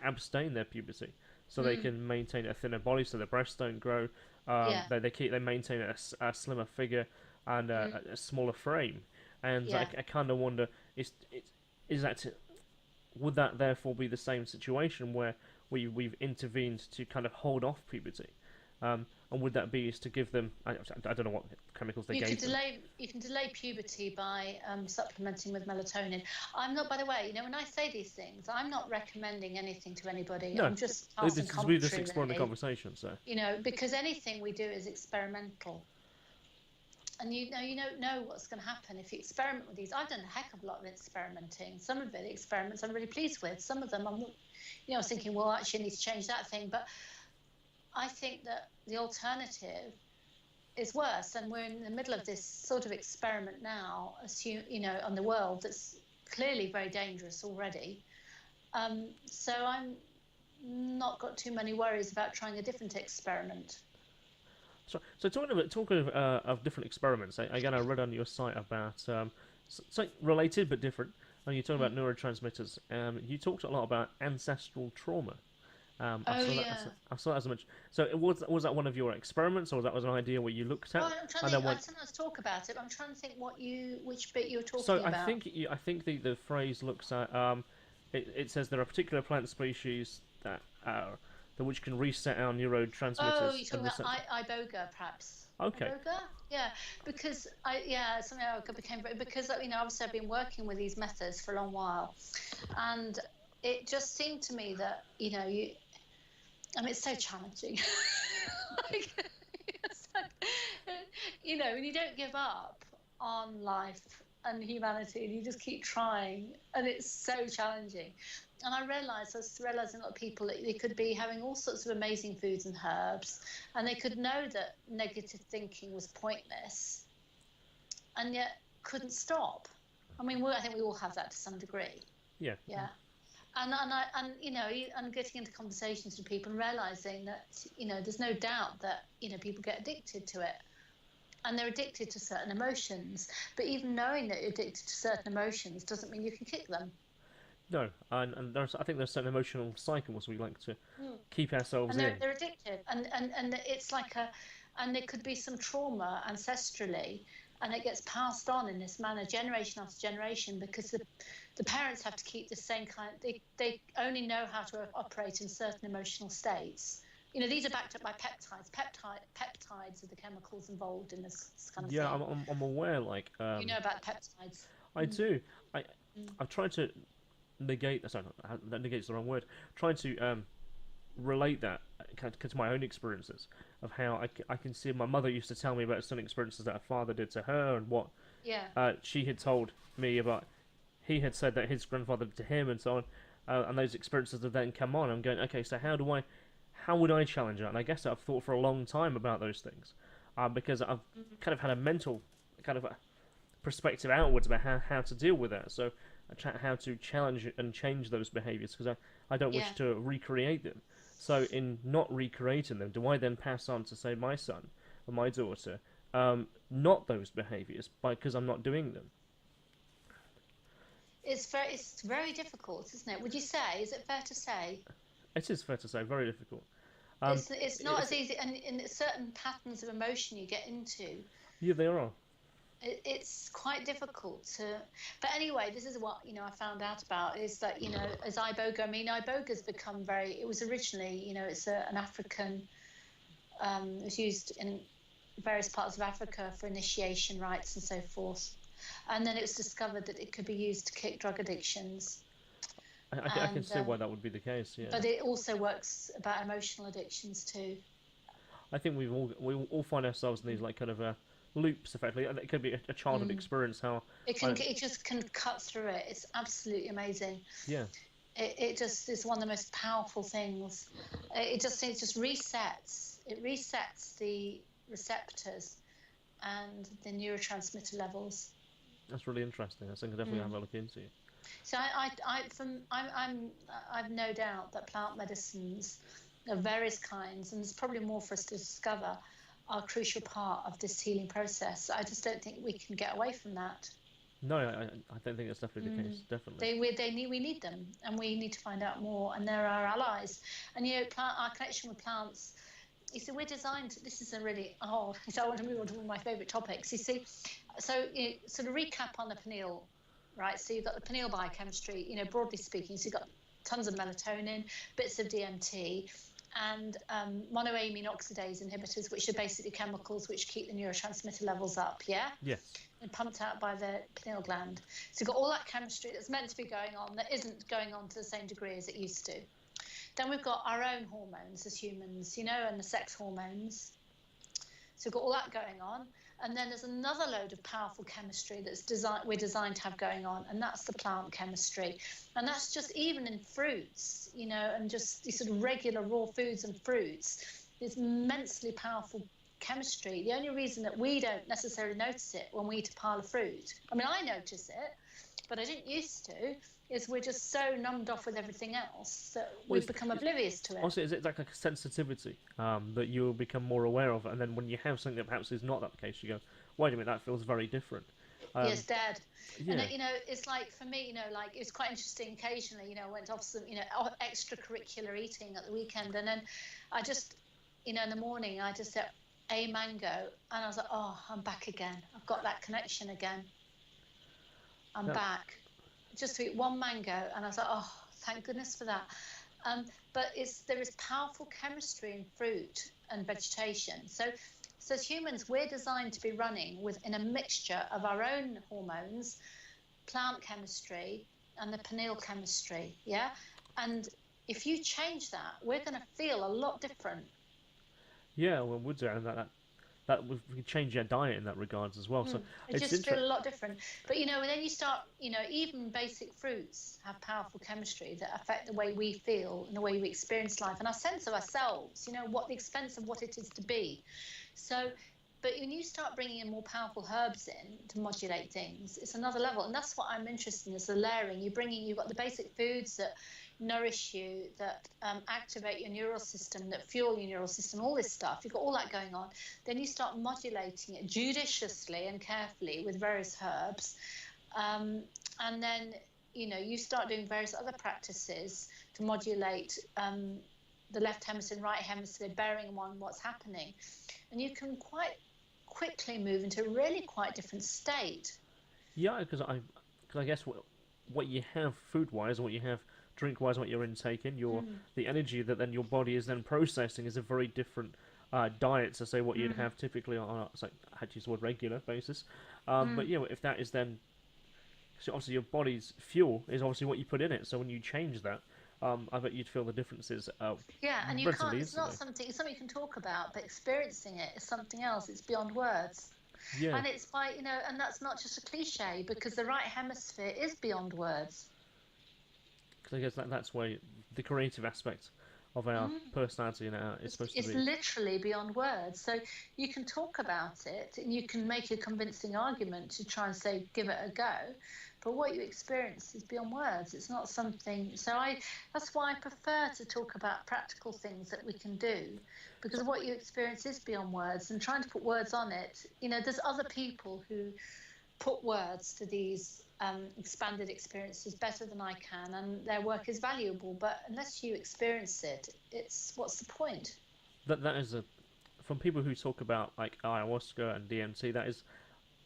abstain their puberty, so they can maintain a thinner body, so their breasts don't grow. They maintain a slimmer figure and a smaller frame. And I kind of wonder, would that therefore be the same situation where we've intervened to kind of hold off puberty? And would that be is to give them, I don't know what chemicals they gave them. You can delay puberty by supplementing with melatonin. I'm not, by the way, you know, when I say these things, I'm not recommending anything to anybody. No, I'm just passing commentary. We're just exploring the conversation, so. You know, because anything we do is experimental. And you don't know what's going to happen if you experiment with these. I've done a heck of a lot of experimenting. Some of the experiments I'm really pleased with. Some of them I was thinking, well, actually I need to change that thing. But I think that the alternative is worse. And we're in the middle of this sort of experiment now, on the world that's clearly very dangerous already. So I'm not got too many worries about trying a different experiment. So talking of different experiments, again, I read on your site about something related but different. And you talk about neurotransmitters. You talked a lot about ancestral trauma. I saw that as much. So was that one of your experiments, or was an idea where you looked at? Well, I'm trying to think, I sometimes talk about it. But I'm trying to think which bit you were talking about. So I think the phrase looks at it says there are particular plant species that which can reset our neurotransmitters. Oh, you're talking about iboga, perhaps. Okay. Iboga? Yeah, because something I became because obviously I've been working with these methods for a long while, and it just seemed to me that it's so challenging. When you don't give up on life and humanity, and you just keep trying, and it's so challenging. And I was realising a lot of people, they could be having all sorts of amazing foods and herbs, and they could know that negative thinking was pointless, and yet couldn't stop. I mean, I think we all have that to some degree. Yeah. Yeah. And getting into conversations with people and realising that, there's no doubt that, people get addicted to it. And they're addicted to certain emotions. But even knowing that you're addicted to certain emotions doesn't mean you can kick them. No, and I think there's certain emotional cycles we like to keep ourselves in. And they're addicted, and it's like and there could be some trauma ancestrally, and it gets passed on in this manner, generation after generation, because the parents have to keep the same kind. They only know how to operate in certain emotional states. These are backed up by peptides. Peptides are the chemicals involved in this kind of thing. Yeah, I'm aware. Like you know about peptides. I do. I've tried to negate. Sorry, that negates the wrong word. Trying to relate that to my own experiences of how I can see my mother used to tell me about some experiences that her father did to her, and what she had told me about. He had said that his grandfather did to him, and so on. And those experiences have then come on. I'm going, okay, so how would I challenge that? And I guess I've thought for a long time about those things, because I've kind of had a mental kind of a perspective outwards about how to deal with that. So how to challenge and change those behaviours, because I don't wish to recreate them. So in not recreating them, do I then pass on to, say, my son or my daughter not those behaviours because I'm not doing them? It's very difficult, isn't it? Would you say? Is it fair to say? It is fair to say, very difficult. It's not as easy, and in certain patterns of emotion you get into. Yeah, there are. it's quite difficult to, but anyway, this is what I found out about, is that as iboga, I mean, iboga's become very, it was originally, it's an African, it was used in various parts of Africa for initiation rites and so forth, and then it was discovered that it could be used to kick drug addictions. I can see why that would be the case, yeah. But it also works about emotional addictions too. I think we all find ourselves in these like kind of loops, effectively. And it could be a childhood experience. How it just can cut through it. It's absolutely amazing. Yeah. It just is one of the most powerful things. It just resets. It resets the receptors and the neurotransmitter levels. That's really interesting. I think I definitely have a look into. So I've no doubt that plant medicines of various kinds, and there's probably more for us to discover, are a crucial part of this healing process. I just don't think we can get away from that. No, I don't think that's definitely the case. Definitely. We need them, and we need to find out more. And they're our allies. And our connection with plants. You see, we're designed. This is a really So I want to move on to one of my favourite topics. You see, so sort of recap on the pineal, right? So you've got the pineal biochemistry. Broadly speaking, so you've got tons of melatonin, bits of DMT, and monoamine oxidase inhibitors, which are basically chemicals which keep the neurotransmitter levels up, yeah? Yes. And pumped out by the pineal gland. So you've got all that chemistry that's meant to be going on that isn't going on to the same degree as it used to. Then we've got our own hormones as humans, and the sex hormones. So we've got all that going on. And then there's another load of powerful chemistry we're designed to have going on, and that's the plant chemistry. And that's just even in fruits, and just these sort of regular raw foods and fruits. There's immensely powerful chemistry. The only reason that we don't necessarily notice it when we eat a pile of fruit, I mean, I notice it, but I didn't used to, is we're just so numbed off with everything else that we've become oblivious to it. Also, is it like a sensitivity that you'll become more aware of, and then when you have something that perhaps is not that the case, you go, wait a minute, that feels very different. Yes, Dad. Yeah. And it's like, for me, like, it's quite interesting occasionally, I went off some, extracurricular eating at the weekend, and then I just, in the morning, I just ate a mango, and I was like, oh, I'm back again. I've got that connection again. I'm back. Just to eat one mango, and I was like, oh, thank goodness for that. But there is powerful chemistry in fruit and vegetation. So as humans, we're designed to be running within a mixture of our own hormones, plant chemistry, and the pineal chemistry, yeah? And if you change that, we're going to feel a lot different. Yeah, well, would do, and that we can change our diet in that regards as well. So it just feels a lot different. But then you start, even basic fruits have powerful chemistry that affect the way we feel and the way we experience life and our sense of ourselves. What the expense of what it is to be. So, but when you start bringing in more powerful herbs in to modulate things, it's another level. And that's what I'm interested in, is the layering. You've got the basic foods that nourish you, that activate your neural system, that fuel your neural system, all this stuff. You've got all that going on. Then you start modulating it judiciously and carefully with various herbs. And then, you start doing various other practices to modulate the left hemisphere and right hemisphere, bearing on what's happening. And you can quite quickly move into a really quite different state. Yeah, because I guess what you have food-wise and what you have drink-wise, what you're intaking, the energy that then your body is then processing is a very different diet to say what you'd have typically on I had to use the word regular basis. But if that is then, so obviously your body's fuel is obviously what you put in it. So when you change that, I bet you'd feel the differences. And you can't. It's not something. It's something you can talk about, but experiencing it is something else. It's beyond words. Yeah. And it's by and that's not just a cliche, because the right hemisphere is beyond words. Because I guess that's where the creative aspect of our personality is supposed to be. It's literally beyond words. So you can talk about it, and you can make a convincing argument to try and say, give it a go. But what you experience is beyond words. It's not something. So that's why I prefer to talk about practical things that we can do, because what you experience is beyond words. And trying to put words on it, there's other people who put words to these expanded experiences better than I can, and their work is valuable. But unless you experience it, what's the point? That is from people who talk about like ayahuasca and DMT.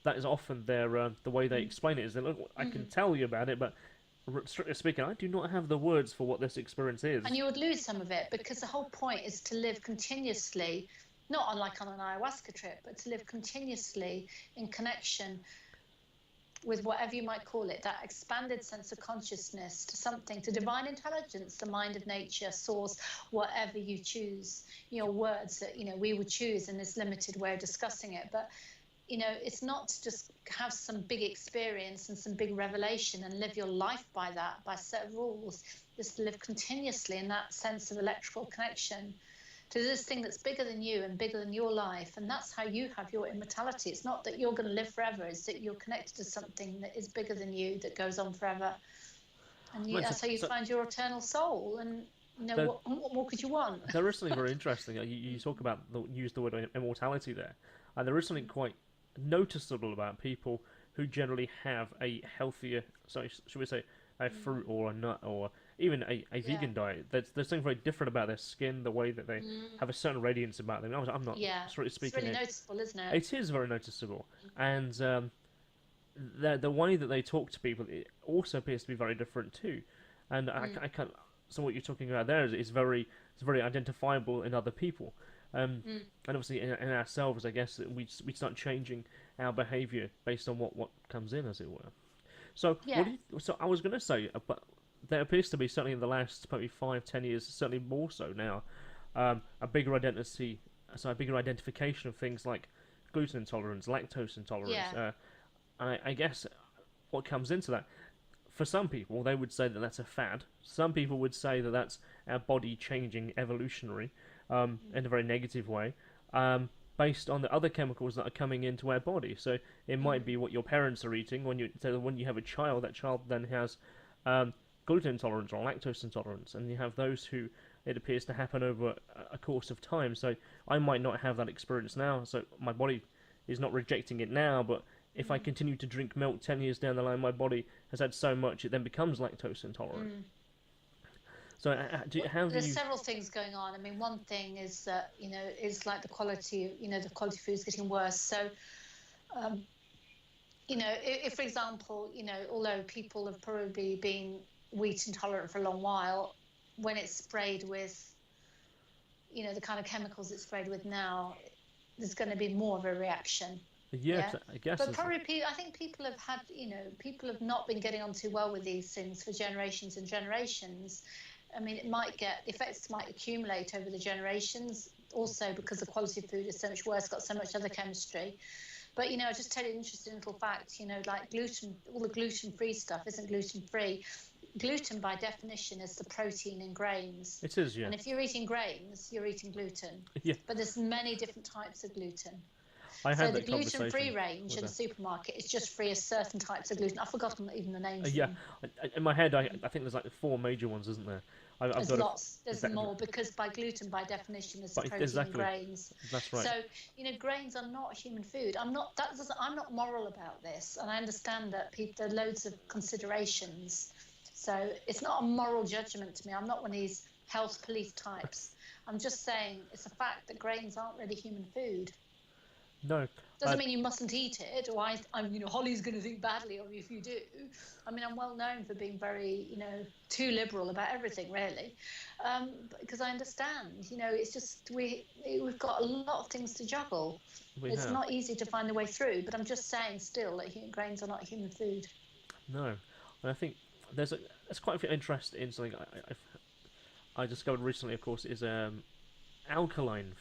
that is often their the way they explain it. Is that, look, I can tell you about it, but strictly speaking, I do not have the words for what this experience is. And you would lose some of it, because the whole point is to live continuously, not unlike on an ayahuasca trip, but to live continuously in connection with whatever you might call it, that expanded sense of consciousness, to something, to divine intelligence, the mind of nature, source, whatever you choose, words that, we would choose in this limited way of discussing it. But, it's not to just have some big experience and some big revelation and live your life by that, by set of rules. Just to live continuously in that sense of electrical connection to this thing that's bigger than you and bigger than your life. And that's how you have your immortality. It's not that you're going to live forever. It's that you're connected to something that is bigger than you, that goes on forever. And that's how you find your eternal soul. And, what more could you want? There is something very interesting. You talk about, use the word immortality there. And there is something quite noticeable about people who generally have a healthier, sorry, should we say, a fruit or a nut or even a vegan diet. There's something very different about their skin, the way that they have a certain radiance about them. I'm not strictly speaking. It's really noticeable, isn't it? It is very noticeable, and the way that they talk to people, it also appears to be very different too. And I can't. So what you're talking about there is very identifiable in other people. And obviously in ourselves, I guess we start changing our behaviour based on what comes in, as it were. So so I was going to say, but there appears to be, certainly in the last probably 5-10 years, certainly more so now, a bigger identification of things like gluten intolerance, lactose intolerance. I guess what comes into that, for some people, they would say that that's a fad. Some people would say that that's our body changing evolutionary. In a very negative way, based on the other chemicals that are coming into our body. So it might be what your parents are eating when you have a child. That child then has gluten intolerance or lactose intolerance, and you have those who it appears to happen over a course of time. So I might not have that experience now. So my body is not rejecting it now, but if I continue to drink milk 10 years down the line, my body has had so much it then becomes lactose intolerant. So there's several things going on. I mean, one thing is that, is like the quality of food is getting worse. So, if, for example, although people have probably been wheat intolerant for a long while, when it's sprayed with, the kind of chemicals it's sprayed with now, there's going to be more of a reaction. Yeah, I guess. But probably, I think people have had, people have not been getting on too well with these things for generations and generations. I mean, effects might accumulate over the generations, also because the quality of food is so much worse, got so much other chemistry. But, I'll just tell you an interesting little fact, like gluten, all the gluten-free stuff isn't gluten-free. Gluten, by definition, is the protein in grains. It is, yeah. And if you're eating grains, you're eating gluten. Yeah. But there's many different types of gluten. So the gluten-free range in the supermarket is just free of certain types of gluten. I've forgotten even the names. In my head, I think there's like 4 major ones, isn't there? There's lots. There's more, because by gluten, by definition, is the protein in grains. That's right. So grains are not human food. I'm not moral about this, and I understand that there are loads of considerations. So it's not a moral judgment to me. I'm not one of these health police types. I'm just saying it's a fact that grains aren't really human food. No. Doesn't mean you mustn't eat it, or Holly's going to think badly of you if you do. I mean, I'm well known for being very, too liberal about everything, really, because I understand. It's just we've got a lot of things to juggle. It's not easy to find a way through. But I'm just saying, still, that grains are not human food. No, and I think there's quite a bit of interest in something I discovered recently. Of course, is alkaline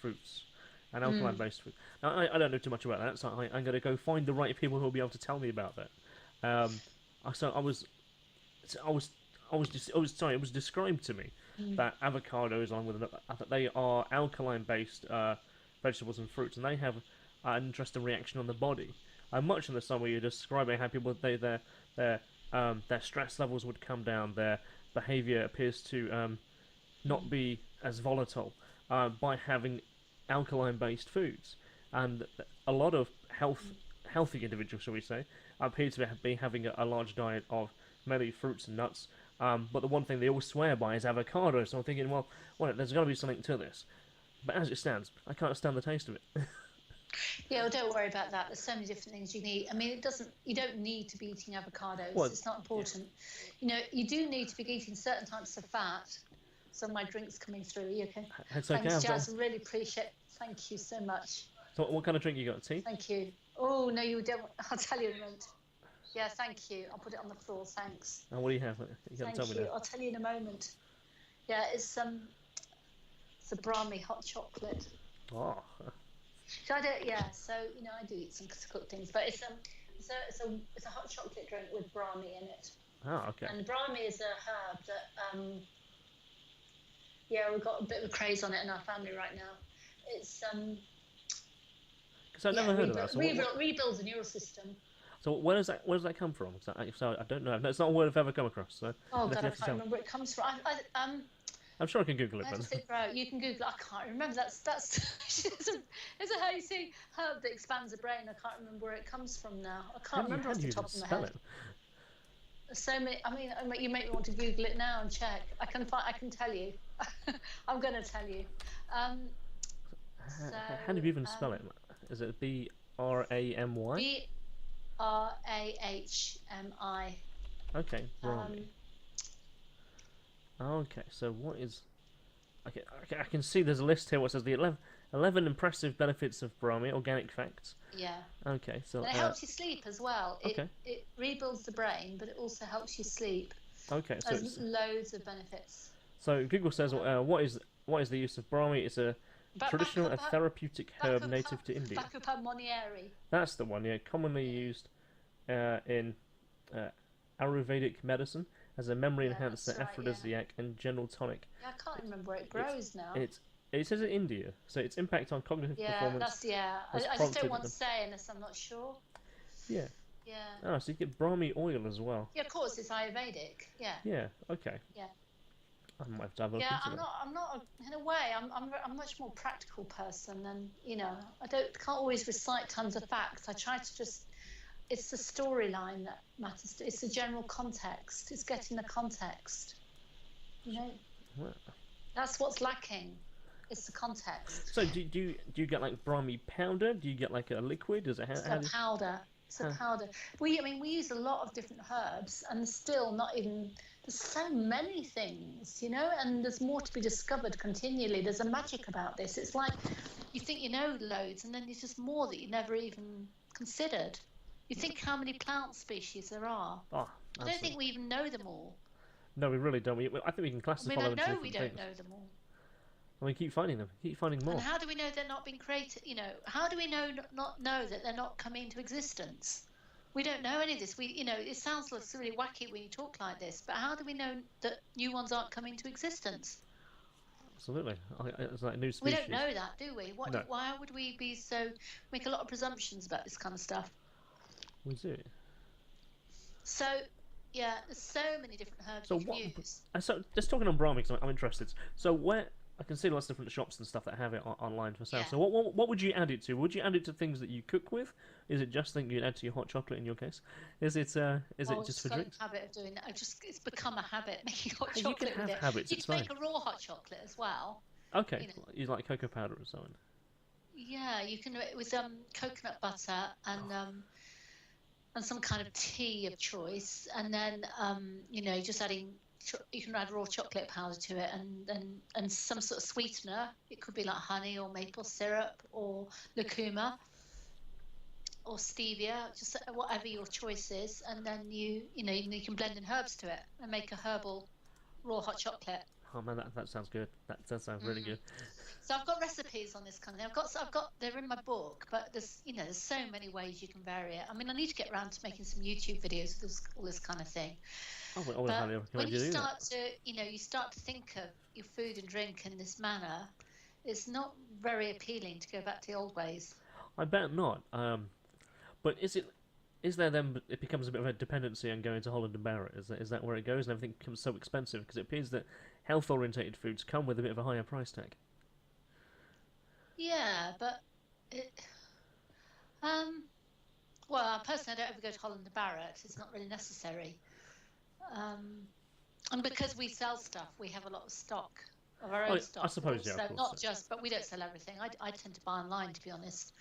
fruits. And alkaline-based food. Now, I don't know too much about that, so I'm going to go find the right people who will be able to tell me about that. So it was described to me that avocados, along with that they are alkaline-based vegetables and fruits, and they have an interesting reaction on the body. Much in the same way you're describing how people their stress levels would come down, their behaviour appears to not be as volatile by having alkaline-based foods, and a lot of healthy individuals, shall we say, appear to be having a large diet of mainly fruits and nuts. But the one thing they all swear by is avocado. So I'm thinking, well, there's got to be something to this. But as it stands, I can't stand the taste of it. Yeah, well, don't worry about that. There's so many different things you can eat. I mean, you don't need to be eating avocados. Well, it's not important. Yeah. You know, you do need to be eating certain types of fat. So my drink's coming through. Are you okay? It's okay. Thanks, Jazz. Really appreciate. Thank you so much. So what kind of drink you got? Tea? Thank you. Oh no, you don't. I'll tell you in a moment. Yeah, thank you. I'll put it on the floor. Thanks. And what do you have? Thank you. I'll tell you in a moment. Yeah, it's a Brahmi hot chocolate. Oh. So so you know, I do eat some cooked things, but it's a hot chocolate drink with Brahmi in it. Oh, okay. And Brahmi is a herb that we've got a bit of a craze on it in our family right now. It's because I've never heard of that. So rebuilds the neural system. So where does that come from? So I don't know. It's not a word I've ever come across. So oh God, I can't remember where it comes from. I'm sure I can Google it. You can Google it. I can't remember. That's it's a how you say herb that expands the brain. I can't remember where it comes from now. I can't remember off the top of my head. So many. I mean, you make me want to Google it now and check. I can tell you. I'm going to tell you. How do you even spell it? Is it B-R-A-M-Y? B-R-A-H-M-I. Okay, Brahmi. Okay, so what is... Okay, I can see there's a list here what says the 11 impressive benefits of Brahmi, organic facts. Yeah. Okay, so... And it helps you sleep as well. Okay. It rebuilds the brain, but it also helps you sleep. Okay, so... There's loads of benefits. So Google says, what is the use of Brahmi? It's a traditional and therapeutic herb native to India. Bacopa monnieri. That's the one, yeah. Commonly used in Ayurvedic medicine as a memory enhancer, aphrodisiac, and general tonic. Yeah, I can't remember where it grows now. It says in India, so its impact on cognitive performance. I just don't want to say unless I'm not sure. Yeah. Yeah. Oh, so you get Brahmi oil as well. Yeah, of course, it's Ayurvedic. Yeah. Yeah. Okay. Yeah. I might have to have a look into that. I'm not. In a way, I'm a much more practical person, and you know, can't always recite tons of facts. I try to just. It's the storyline that matters. It's the general context. It's getting the context. You know. Well. That's what's lacking. It's the context. So do you get like Brahmi powder? Do you get like a liquid? Is it powder? It's a powder. We use a lot of different herbs, and still not even. There's so many things, you know, and there's more to be discovered continually. There's a magic about this. It's like you think you know loads, and then there's just more that you never even considered. You think how many plant species there are. Oh, I don't think we even know them all. No, we really don't. I think we can classify them. I know we don't know them all. And we keep finding them. Keep finding more. And how do we know they're not being created? You know, how do we not know that they're not coming into existence? We don't know any of this. It sounds really wacky when you talk like this, but how do we know that new ones aren't coming into existence? Absolutely. It's like new species. We don't know that, do we? No. Why would we make a lot of presumptions about this kind of stuff? We do. So, yeah, there's so many different herbs you can use. So, just talking on Brahmi, because I'm interested. So, where... I can see lots of different shops and stuff that have it online for sale. Yeah. So what would you add it to? Would you add it to things that you cook with? Is it just things you'd add to your hot chocolate in your case? Is it just for drinks? Habit of doing that. It's become a habit making hot chocolate. You can have habits. You can make a raw hot chocolate as well. Okay, you like cocoa powder or so on. Yeah, you can with coconut butter and some kind of tea of choice, and then just adding. You can add raw chocolate powder to it, and some sort of sweetener. It could be like honey or maple syrup or lucuma or stevia, just whatever your choice is. And then you can blend in herbs to it and make a herbal raw hot chocolate. Oh man, that sounds good. That does sound really good. So I've got recipes on this kind of thing. They're in my book, but there's so many ways you can vary it. I mean, I need to get around to making some YouTube videos with all this kind of thing. But when you start to think of your food and drink in this manner, it's not very appealing to go back to the old ways. I bet not. But is there then? It becomes a bit of a dependency on going to Holland and Barrett. Is that where it goes, and everything becomes so expensive? Because it appears that health-orientated foods come with a bit of a higher price tag. Yeah, but personally, I don't ever go to Holland and Barrett. It's not really necessary. And because we sell stuff, we have a lot of stock of our own stock. I suppose, yeah. So not just, but we don't sell everything. I tend to buy online, to be honest.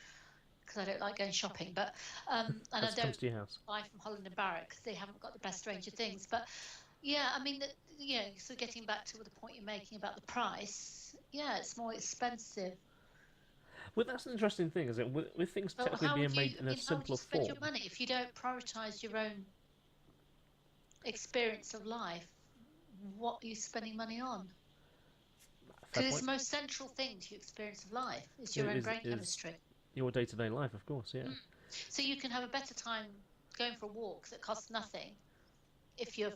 because I don't like going shopping, but and I That comes don't to your house. buy from Holland and Barrett because they haven't got the best range of things. But yeah, I mean, so getting back to the point you're making about the price, yeah, it's more expensive. Well, that's an interesting thing, isn't it? With things But technically how being would you, made in a how would you simpler spend form. your money if you don't prioritize your own experience of life? What are you spending money on? Because it's the most central thing to your experience of life. It's your own brain chemistry. Your day-to-day life, of course, yeah. So you can have a better time going for a walk that costs nothing if your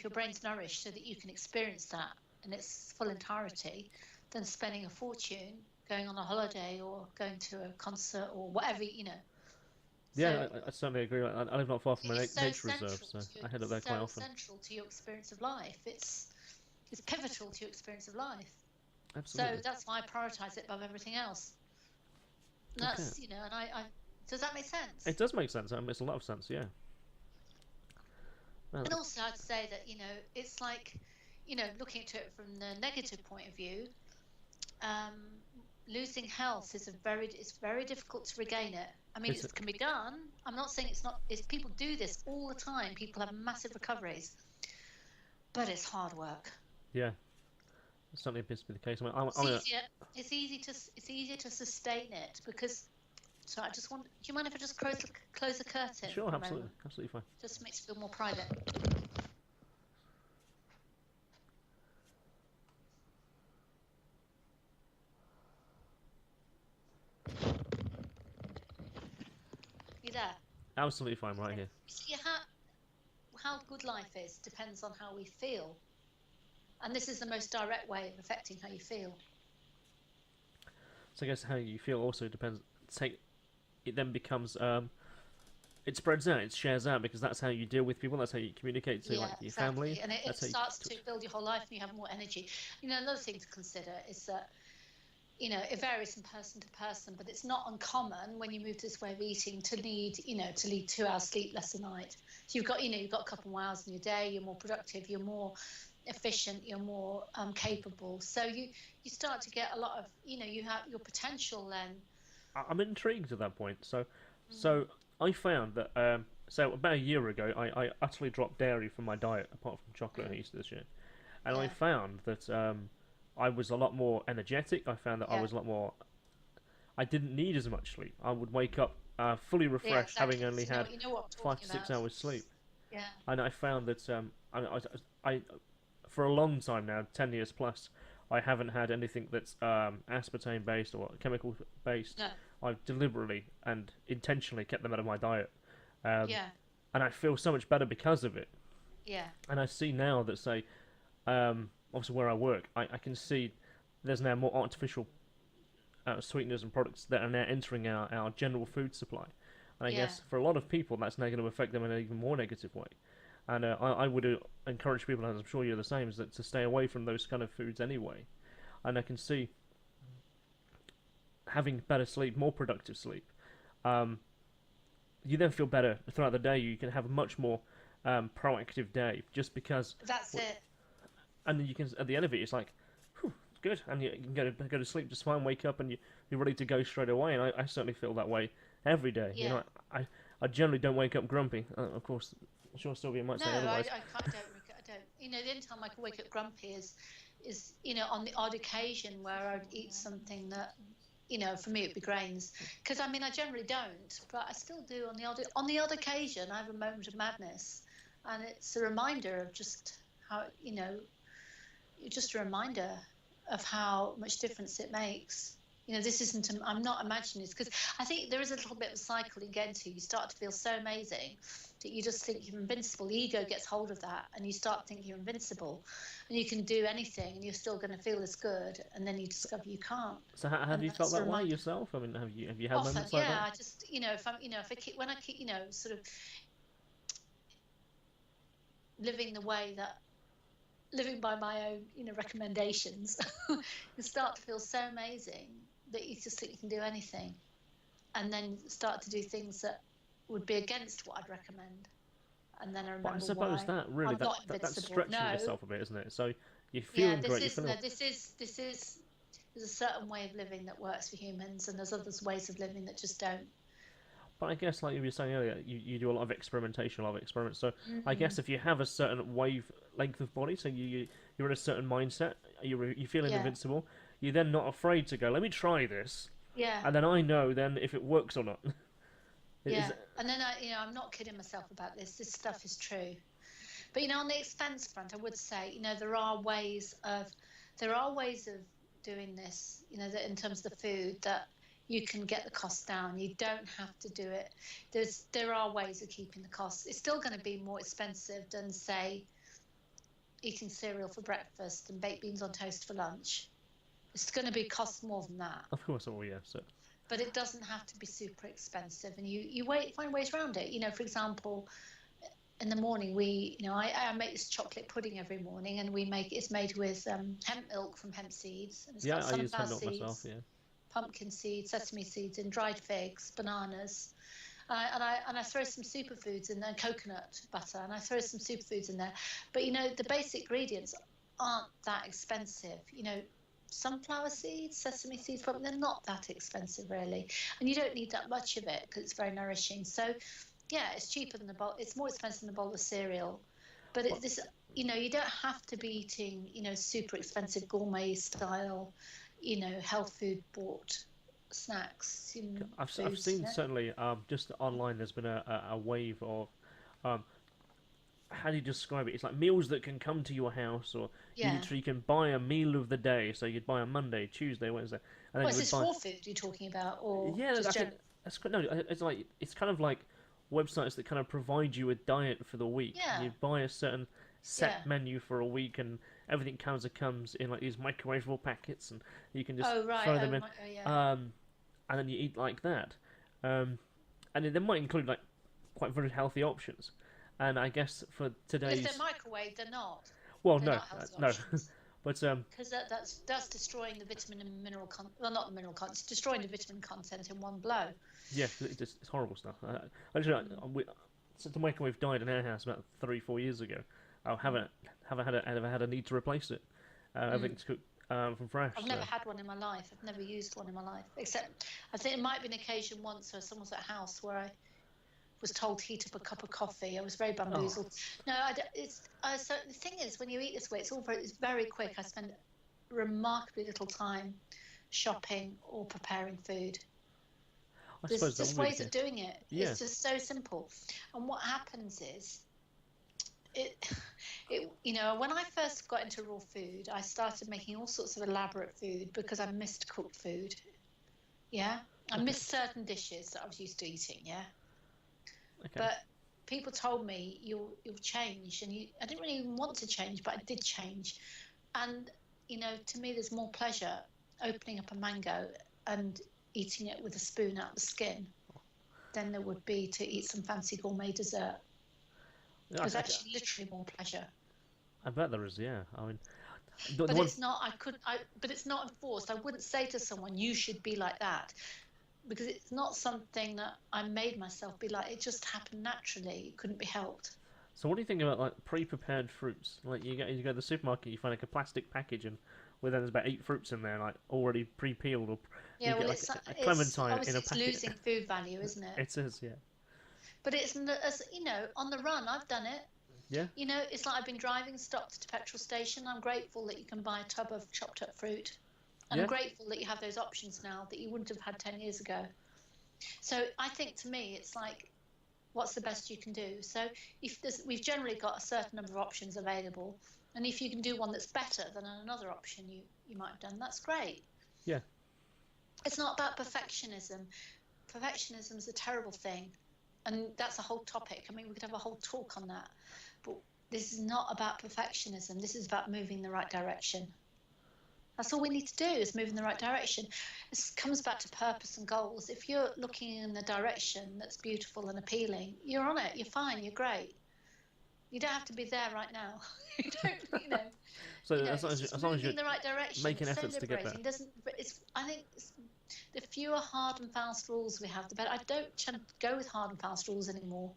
brain's nourished so that you can experience that in its full entirety, than spending a fortune going on a holiday or going to a concert or whatever, Yeah, I certainly agree. I live not far from a nature reserve, so I head up there quite often. It's so central to your experience of life. It's pivotal to your experience of life. Absolutely. So that's why I prioritise it above everything else. And that's, and I does that make sense? It does make sense. It makes a lot of sense, yeah. And also I'd say that, it's like, looking at it from the negative point of view, losing health it's very difficult to regain it. I mean, it can be done. I'm not saying it's not. People do this all the time. People have massive recoveries, but it's hard work. Yeah, it certainly appears to be the case. It's easier to sustain it because. So do you mind if I just close the curtain? Sure, absolutely fine. Just makes it feel more private. You there? Absolutely fine, right here. See how good life is depends on how we feel, and this is the most direct way of affecting how you feel. So I guess how you feel also depends. It then becomes it spreads out, it shares out, because that's how you deal with people. That's how you communicate to your family, and it starts to build your whole life, and you have more energy. Another thing to consider is that it varies from person to person, but it's not uncommon when you move to this way of eating to need 2 hours sleep less a night. So you've got a couple more hours in your day. You're more productive. You're more efficient. You're more capable. So you start to get a lot of you have your potential then. I'm intrigued at that point. So I found that so about a year ago, I utterly dropped dairy from my diet, apart from chocolate and Easter this year, and I found that I was a lot more energetic. I found that I was a lot more. I didn't need as much sleep. I would wake up fully refreshed, having only had 5 to 6 hours sleep. Yeah. And I found that I for a long time now, 10 years plus, I haven't had anything that's aspartame based or chemical based. No. I've deliberately and intentionally kept them out of my diet. And I feel so much better because of it. Yeah. And I see now that, say, obviously where I work, I can see there's now more artificial sweeteners and products that are now entering our general food supply. And I guess for a lot of people, that's now going to affect them in an even more negative way. And I would encourage people, and I'm sure you're the same, is that to stay away from those kind of foods anyway. And I can see having better sleep, more productive sleep, you then feel better throughout the day. You can have a much more proactive day, just because. That's it. And then you can, at the end of it, it's like, whew, good, and you can go to sleep just fine, wake up, and you're ready to go straight away. And I certainly feel that way every day. Yeah. I generally don't wake up grumpy. Of course, I'm sure Sylvia might say otherwise. No, I don't. The only time I can wake up grumpy is on the odd occasion where I'd eat something that, for me it'd be grains. Because I generally don't, but I still do on the odd occasion. I have a moment of madness, and it's a reminder of just how just a reminder of how much difference it makes. This isn't. I'm not imagining this, because I think there is a little bit of a cycle you get into. You start to feel so amazing that you just think you're invincible. The ego gets hold of that, and you start thinking you're invincible, and you can do anything, and you're still going to feel as good. And then you discover you can't. So have you felt that way yourself? Have you had moments like that? Yeah, I just when I keep sort of living by my own recommendations, you start to feel so amazing that you just think you can do anything, and then start to do things that would be against what I'd recommend. And then I remember I suppose that really that's stretching yourself a bit, isn't it? So you're feeling great. There's a certain way of living that works for humans, and there's other ways of living that just don't. But I guess, like you were saying earlier, you do a lot of experimentation, a lot of experiments. So I Mm, guess if you have a certain wave length of body, so you're in a certain mindset, you feeling yeah, invincible, you're then not afraid to go. Let me try this, yeah, and then I know then if it works or not. yeah. Is And then I'm not kidding myself about this. This stuff is true. But on the expense front, I would say, there are ways of doing this. That in terms of the food, that you can get the costs down. You don't have to do it. There are ways of keeping the costs. It's still going to be more expensive than, say, eating cereal for breakfast and baked beans on toast for lunch. It's going to be cost more than that. of course, oh yeah. So But it doesn't have to be super expensive, and you find ways around it. For example, in the morning I make this chocolate pudding every morning, and it's made with hemp milk from hemp seeds, and it's yeah, got I use sunflower hemp milk myself. seeds, Yeah. pumpkin seeds, sesame seeds, and dried figs, bananas. And I throw some superfoods in there, coconut butter, and I throw some superfoods in there. But the basic ingredients aren't that expensive. Sunflower seeds, sesame seeds, but they're not that expensive really, and you don't need that much of it because it's very nourishing. So yeah, it's cheaper than it's more expensive than a bowl of cereal, but you don't have to be eating super expensive gourmet style health food bought snacks. I've seen certainly just online. There's been a wave of um, how do you describe it? It's like meals that can come to your house, or you Yeah. literally can buy a meal of the day. So you'd buy a Monday, Tuesday, Wednesday, and then Well, you is would this buy. raw food you're talking about, or Yeah, just I think general? no. It's kind of like websites that kind of provide you a diet for the week. Yeah, You buy a certain set yeah. menu for a week, and everything comes in like these microwavable packets, and you can just Oh right. throw them Oh, in, oh yeah. um, and then you eat like that. Um, and they might include like quite very healthy options. And I guess for Well, if they're today's, microwave, they're not. well, They're no, not healthy no, options. but Because that's destroying the vitamin and mineral well, not the mineral content, it's destroying the vitamin content in one blow. yeah, it's horrible stuff. Actually, Mm. since the microwave died in our house about 3 4 years ago, I haven't ever had a need to replace it. Mm. Everything's cooked from fresh. I've So never had one in my life. I've never used one in my life, except I think it might be an occasion once where someone was at a house where I was told to heat up a cup of coffee. I was very oh, bamboozled. No, so the thing is, when you eat this way, it's very quick. I spend remarkably little time shopping or preparing food. I There's suppose that just would be ways the of case. doing it. Yeah, It's just so simple. And what happens is, it, when I first got into raw food, I started making all sorts of elaborate food because I missed cooked food. Yeah, I okay, missed certain dishes that I was used to eating. Yeah, okay. but people told me you'll change, and I didn't really want to change, but I did change. And to me, there's more pleasure opening up a mango and eating it with a spoon out the skin than there would be to eat some fancy gourmet dessert. Yeah, There's actually literally more pleasure. I bet there is. Yeah, I mean, the But one. it's not. But it's not enforced. I wouldn't say to someone you should be like that, because it's not something that I made myself be like. It just happened naturally. It couldn't be helped. So what do you think about like pre-prepared fruits? Like you go to the supermarket, you find like a plastic package, and where there's about 8 fruits in there, like already pre-peeled, or you Yeah. get Well, like a it's clementine in obviously a it's packet. losing food value, isn't it? It is, yeah, But it's as on the run. I've done it. yeah, It's like I've been driving, stopped at a petrol station. I'm grateful that you can buy a tub of chopped up fruit. And I'm yeah. grateful that you have those options now that you wouldn't have had 10 years ago. So I think to me, it's like, what's the best you can do? So we've generally got a certain number of options available. And if you can do one that's better than another option you might have done, that's great. Yeah. It's not about perfectionism. Perfectionism is a terrible thing. And that's a whole topic. I mean, we could have a whole talk on that. But this is not about perfectionism. This is about moving in the right direction. That's all we need to do, is move in the right direction. This comes back to purpose and goals. If you're looking in the direction that's beautiful and appealing, you're on it. You're fine. You're great. You don't have to be there right now. You don't, So as long it's as, just as long as moving you're in the right direction. making It's so efforts to get there. liberating. I think the fewer hard and fast rules we have, the better. I don't go with hard and fast rules anymore.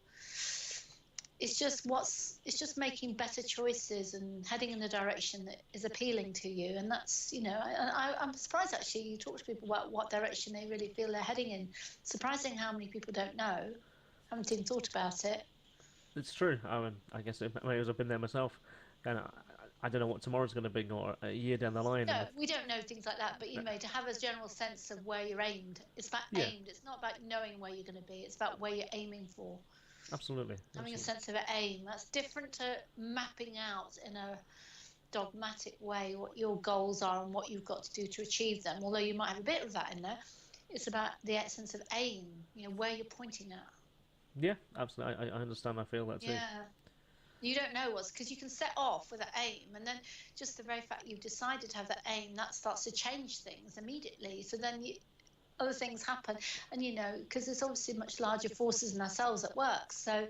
it's just making better choices and heading in the direction that is appealing to you. And that's, I'm surprised actually you talk to people about what direction they really feel they're heading in. Surprising how many people don't know, haven't even thought about it. It's true. I mean, I guess it may as well have been there myself. And I don't know what tomorrow's going to be, or a year down the line. No, we don't know things like that, but to have a general sense of where you're aimed. It's about aimed. It's not about knowing where you're going to be. It's about where you're aiming for. Absolutely. Having a sense of aim. That's different to mapping out in a dogmatic way what your goals are and what you've got to do to achieve them. Although you might have a bit of that in there. It's about the sense of aim, where you're pointing at. Yeah, absolutely. I understand. I feel that too. Yeah. You don't know because you can set off with an aim, and then just the very fact you've decided to have that aim, that starts to change things immediately. So then other things happen, and because there's obviously much larger forces in ourselves at work. So,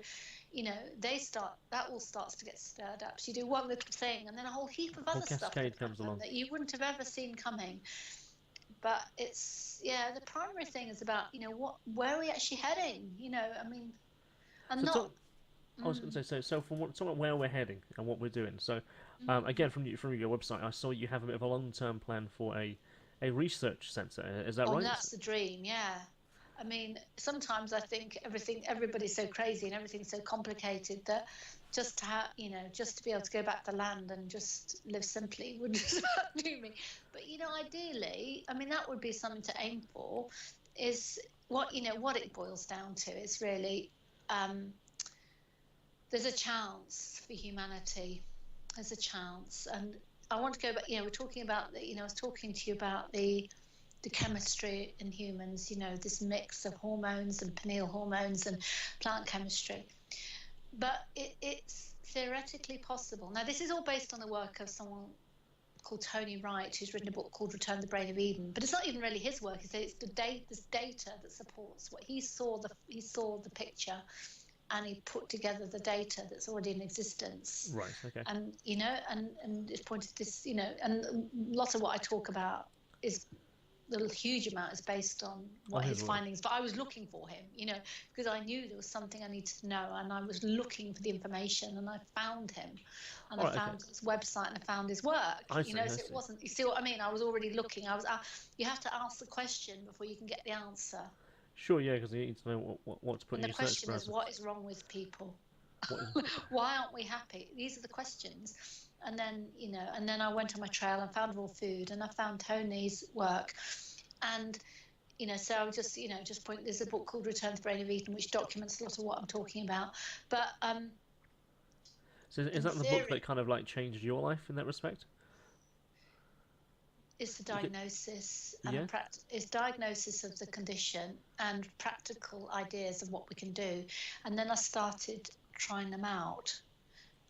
that all starts to get stirred up. So you do one little thing, and then a whole heap of other stuff comes along that you wouldn't have ever seen coming. But it's the primary thing is about where are we actually heading? I was going to say, so from talking about where we're heading and what we're doing. So, again, from your website, I saw you have a bit of a long-term plan for a research centre. Is that right? That's the dream. Yeah. I mean, sometimes I think everybody's so crazy and everything's so complicated that just to be able to go back to land and just live simply would just do me. But ideally, I mean, that would be something to aim for. Is what it boils down to is really. There's a chance for humanity. There's a chance, and I want to go back. We're talking about I was talking to you about the chemistry in humans. This mix of hormones and pineal hormones and plant chemistry. But it's theoretically possible. Now, this is all based on the work of someone called Tony Wright, who's written a book called Return to the Brain of Eden. But it's not even really his work. It's this data that supports what he saw. He saw the picture. And he put together the data that's already in existence. Right. Okay. And and it's pointed this, and a lot of what I talk about is the huge amount is based on what his findings. But I was looking for him, because I knew there was something I needed to know, and I was looking for the information, and I found him, and I found his website, and I found his work. So it wasn't. You see what I mean? I was already looking. You have to ask the question before you can get the answer. Sure, yeah, because you need to know what to put in your search browser. And the question is, what is wrong with people? Why aren't we happy? These are the questions. And then, and then I went on my trail and found raw food, and I found Tony's work. And, so I would just point, there's a book called Return to the Brain of Eden, which documents a lot of what I'm talking about. But, so is that the book that kind of changed your life in that respect? Is the diagnosis and is diagnosis of the condition and practical ideas of what we can do, and then I started trying them out,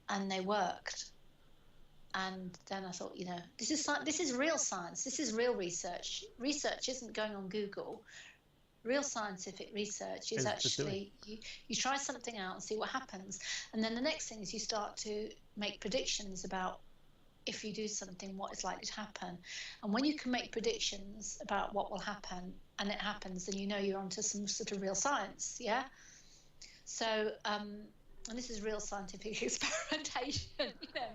and they worked. And then I thought, this is real science. This is real research. Research isn't going on Google. Real scientific research is actually you try something out and see what happens, and then the next thing is you start to make predictions about. If you do something, what is likely to happen. And when you can make predictions about what will happen and it happens, then you're onto some sort of real science, yeah? So, and this is real scientific experimentation,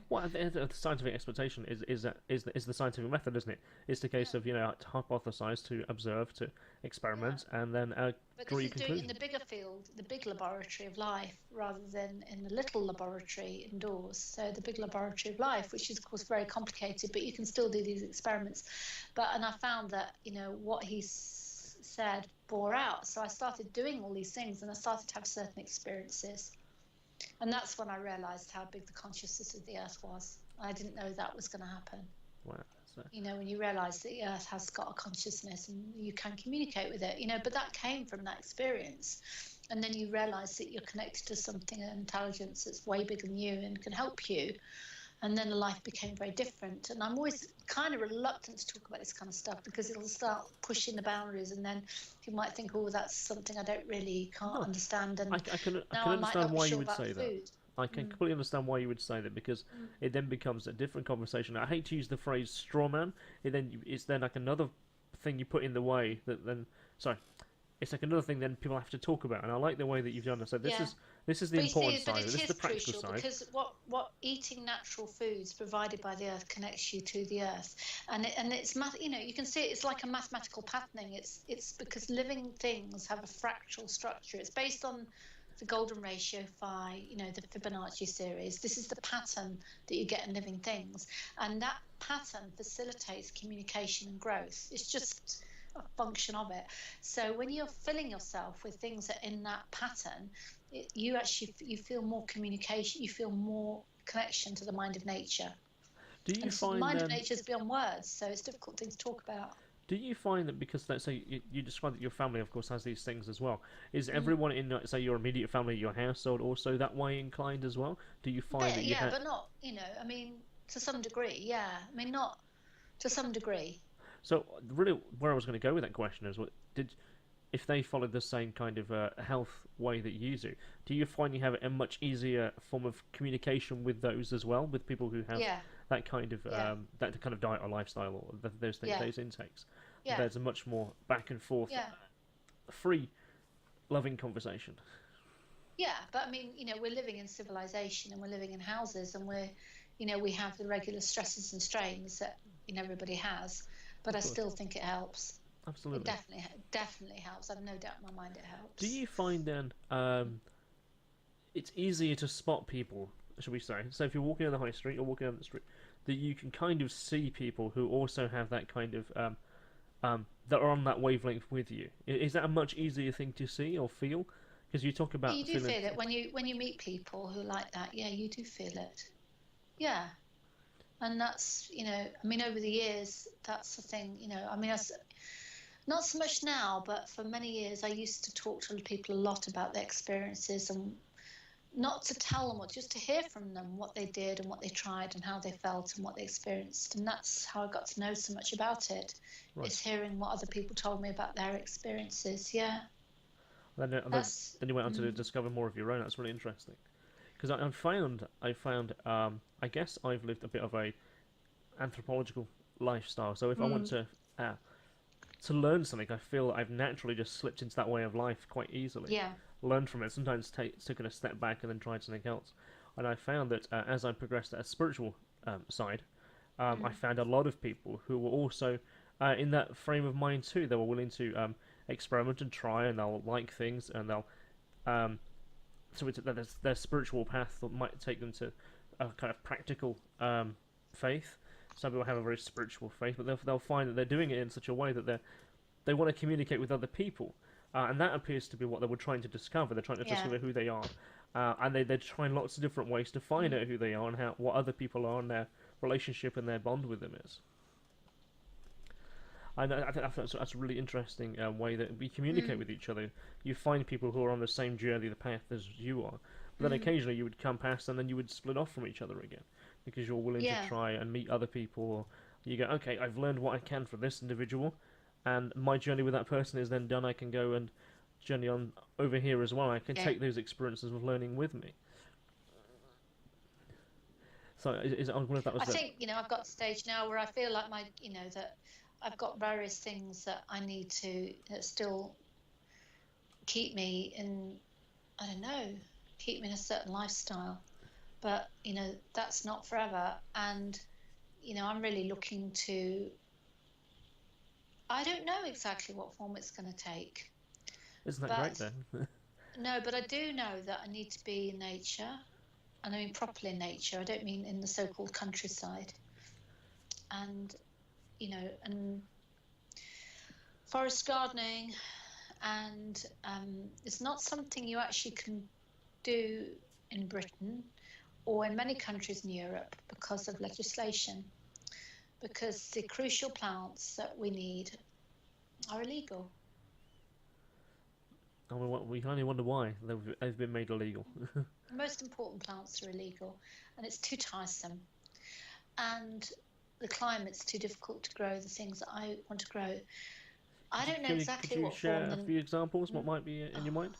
Well, the scientific experimentation is the scientific method, isn't it? It's the case of, to hypothesize, to observe, to experiment, and then draw your conclusion. But this is doing it in the bigger field, the big laboratory of life, rather than in the little laboratory indoors. So the big laboratory of life, which is, of course, very complicated, but you can still do these experiments. And I found that, what he said bore out. So I started doing all these things, and I started to have certain experiences. And that's when I realised how big the consciousness of the Earth was. I didn't know that was going to happen. Wow. So... when you realise that the Earth has got a consciousness and you can communicate with it, but that came from that experience. And then you realise that you're connected to something, an intelligence that's way bigger than you and can help you. And then the life became very different. And I'm always kind of reluctant to talk about this kind of stuff because it'll start pushing the boundaries, and then you might think, oh, that's something I can't understand. And I can understand why you would say that. I can completely understand why you would say that, because it then becomes a different conversation. I hate to use the phrase straw man. It's then like another thing you put in the way that then... Sorry. it's like another thing then people have to talk about. And I like the way that you've done it. So Yeah. this is the But you important see, but side. it This is the is practical crucial side. because what eating natural foods provided by the earth connects you to the earth, and it's you can see it's like a mathematical patterning. It's because living things have a fractal structure. It's based on the golden ratio phi, the Fibonacci series. This is the pattern that you get in living things, and that pattern facilitates communication and growth. It's just a function of it. So when you're filling yourself with things that are in that pattern, you feel more communication, you feel more connection to the mind of nature. Do you and find the mind of nature is beyond words, so it's a difficult thing to talk about. Do you find that because, let's say, you described that your family, of course, has these things as well? Is everyone in, say, your immediate family, your household, also that way inclined as well? Do you find that you but not, I mean, to some degree, yeah. I mean, not to some degree. So, really, where I was going to go with that question is, if they followed the same kind of health way that you do you find you have a much easier form of communication with those as well, with people who have that kind of diet or lifestyle or those things, those intakes? There's a much more back and forth, free, loving conversation. Yeah, but I mean, we're living in civilization and we're living in houses, and we have the regular stresses and strains that everybody has, but I still think it helps. Absolutely. It definitely helps. I've no doubt in my mind it helps. Do you find then it's easier to spot people, shall we say? So if you're walking on the high street or walking down the street, that you can kind of see people who also have that kind of that are on that wavelength with you. Is that a much easier thing to see or feel? Because you talk about you do feel it when you meet people who like that. Yeah, you do feel it. Yeah. And that's, I mean, over the years, that's the thing, I mean, not so much now, but for many years, I used to talk to people a lot about their experiences, and not to tell them just to hear from them what they did and what they tried and how they felt and what they experienced. And that's how I got to know so much about it, is hearing what other people told me about their experiences. Yeah. Then you went on to discover more of your own. That's really interesting. Because I found, I guess I've lived a bit of a anthropological lifestyle. So if I want to learn something, I feel I've naturally just slipped into that way of life quite easily. Yeah. Learned from it. Sometimes taken a step back and then tried something else. And I found that as I progressed at a spiritual side, I found a lot of people who were also in that frame of mind too. They were willing to experiment and try, and they'll like things, and they'll so their spiritual path might take them to a kind of practical faith. Some people have a very spiritual faith, but they'll find that they're doing it in such a way that they want to communicate with other people, and that appears to be what they were trying to discover. They're trying to discover who they are, and they're trying lots of different ways to find out who they are and what other people are and their relationship and their bond with them is. I think that's a really interesting way that we communicate with each other. You find people who are on the same journey, the path as you are, but then occasionally you would come past and then you would split off from each other again because you're willing to try and meet other people. Or you go, okay, I've learned what I can from this individual, and my journey with that person is then done. I can go and journey on over here as well. I can take those experiences of learning with me. So I wonder if that was. I think I've got to the stage now where I feel like that I've got various things that I need to still keep me in. I don't know, keep me in a certain lifestyle, but that's not forever. And I'm really looking to. I don't know exactly what form it's going to take. Isn't that great then? No, but I do know that I need to be in nature, and I mean properly in nature. I don't mean in the so-called countryside. And and forest gardening, and it's not something you actually can do in Britain or in many countries in Europe because of legislation, because the crucial plants that we need are illegal. And we can only wonder why they've been made illegal. The most important plants are illegal, and it's too tiresome. And the climate's too difficult to grow the things that I want to grow. I don't know exactly what form. Could you share a few examples? What might be in your mind?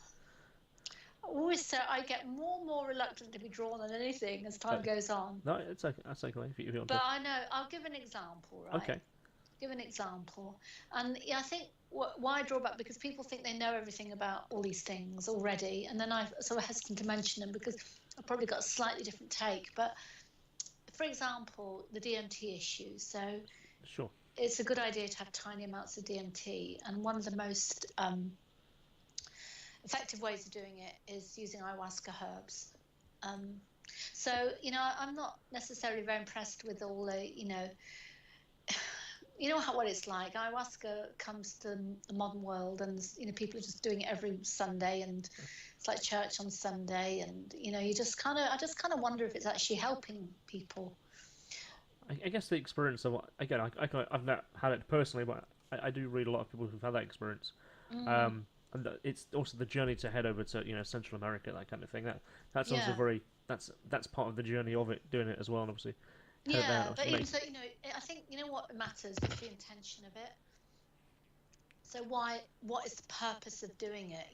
Always, I get more and more reluctant to be drawn on anything as time goes on. No, that's okay. If you want but I know. I'll give an example, right? Okay. give an example. And yeah, I think why I draw back, because people think they know everything about all these things already, and then I sort of hesitant to mention them because I've probably got a slightly different take. But for example, the DMT issue. So Sure. It's a good idea to have tiny amounts of DMT, and one of the most effective ways of doing it is using ayahuasca herbs. So, I'm not necessarily very impressed with all the, what it's like. Ayahuasca comes to the modern world, and people are just doing it every Sunday, and it's like church on Sunday, and I just kind of wonder if it's actually helping people. I guess the experience of, again, I've not had it personally, but I do read a lot of people who've had that experience. And it's also the journey to head over to Central America, that kind of thing. That's also very that's part of the journey of it, doing it as well, and obviously. Yeah, but even so, I think what matters is the intention of it. So what is the purpose of doing it?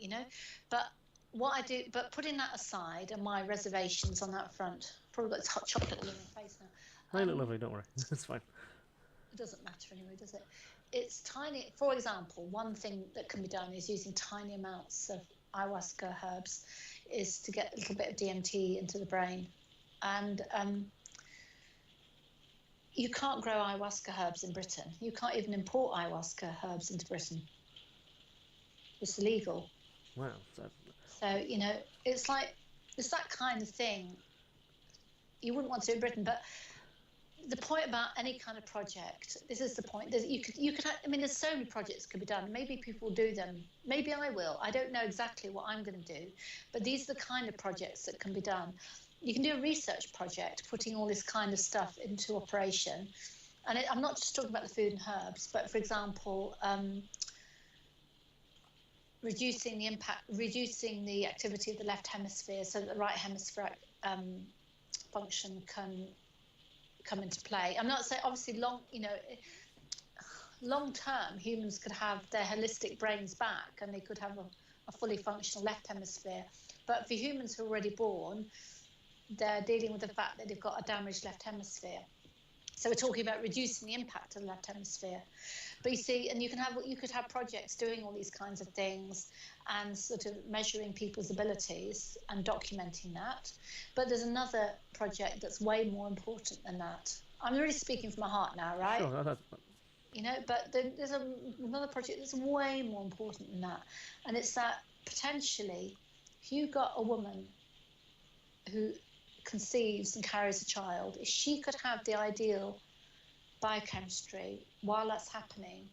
But what I do, but putting that aside and my reservations on that front, probably got hot chocolate all in my face now. They look lovely, don't worry. It's fine. It doesn't matter anyway, does it? It's tiny. For example, one thing that can be done is using tiny amounts of ayahuasca herbs, is to get a little bit of DMT into the brain. And you can't grow ayahuasca herbs in Britain. You can't even import ayahuasca herbs into Britain. It's illegal. Wow. So, it's that kind of thing. You wouldn't want to in Britain, but the point about any kind of project, this is the point. You could there's so many projects could be done. Maybe people do them. Maybe I will. I don't know exactly what I'm going to do, but these are the kind of projects that can be done. You can do a research project, putting all this kind of stuff into operation. And I'm not just talking about the food and herbs, but for example, reducing the activity of the left hemisphere so that the right hemisphere function can come into play. I'm not saying, obviously, long term, humans could have their holistic brains back, and they could have a fully functional left hemisphere. But for humans who are already born, they're dealing with the fact that they've got a damaged left hemisphere. So we're talking about reducing the impact of the left hemisphere. But you see, and you could have projects doing all these kinds of things and sort of measuring people's abilities and documenting that. But there's another project that's way more important than that. I'm really speaking from my heart now, right? Sure. But there's another project that's way more important than that. And it's that potentially, if you've got a woman who conceives and carries a child, if she could have the ideal biochemistry while that's happening,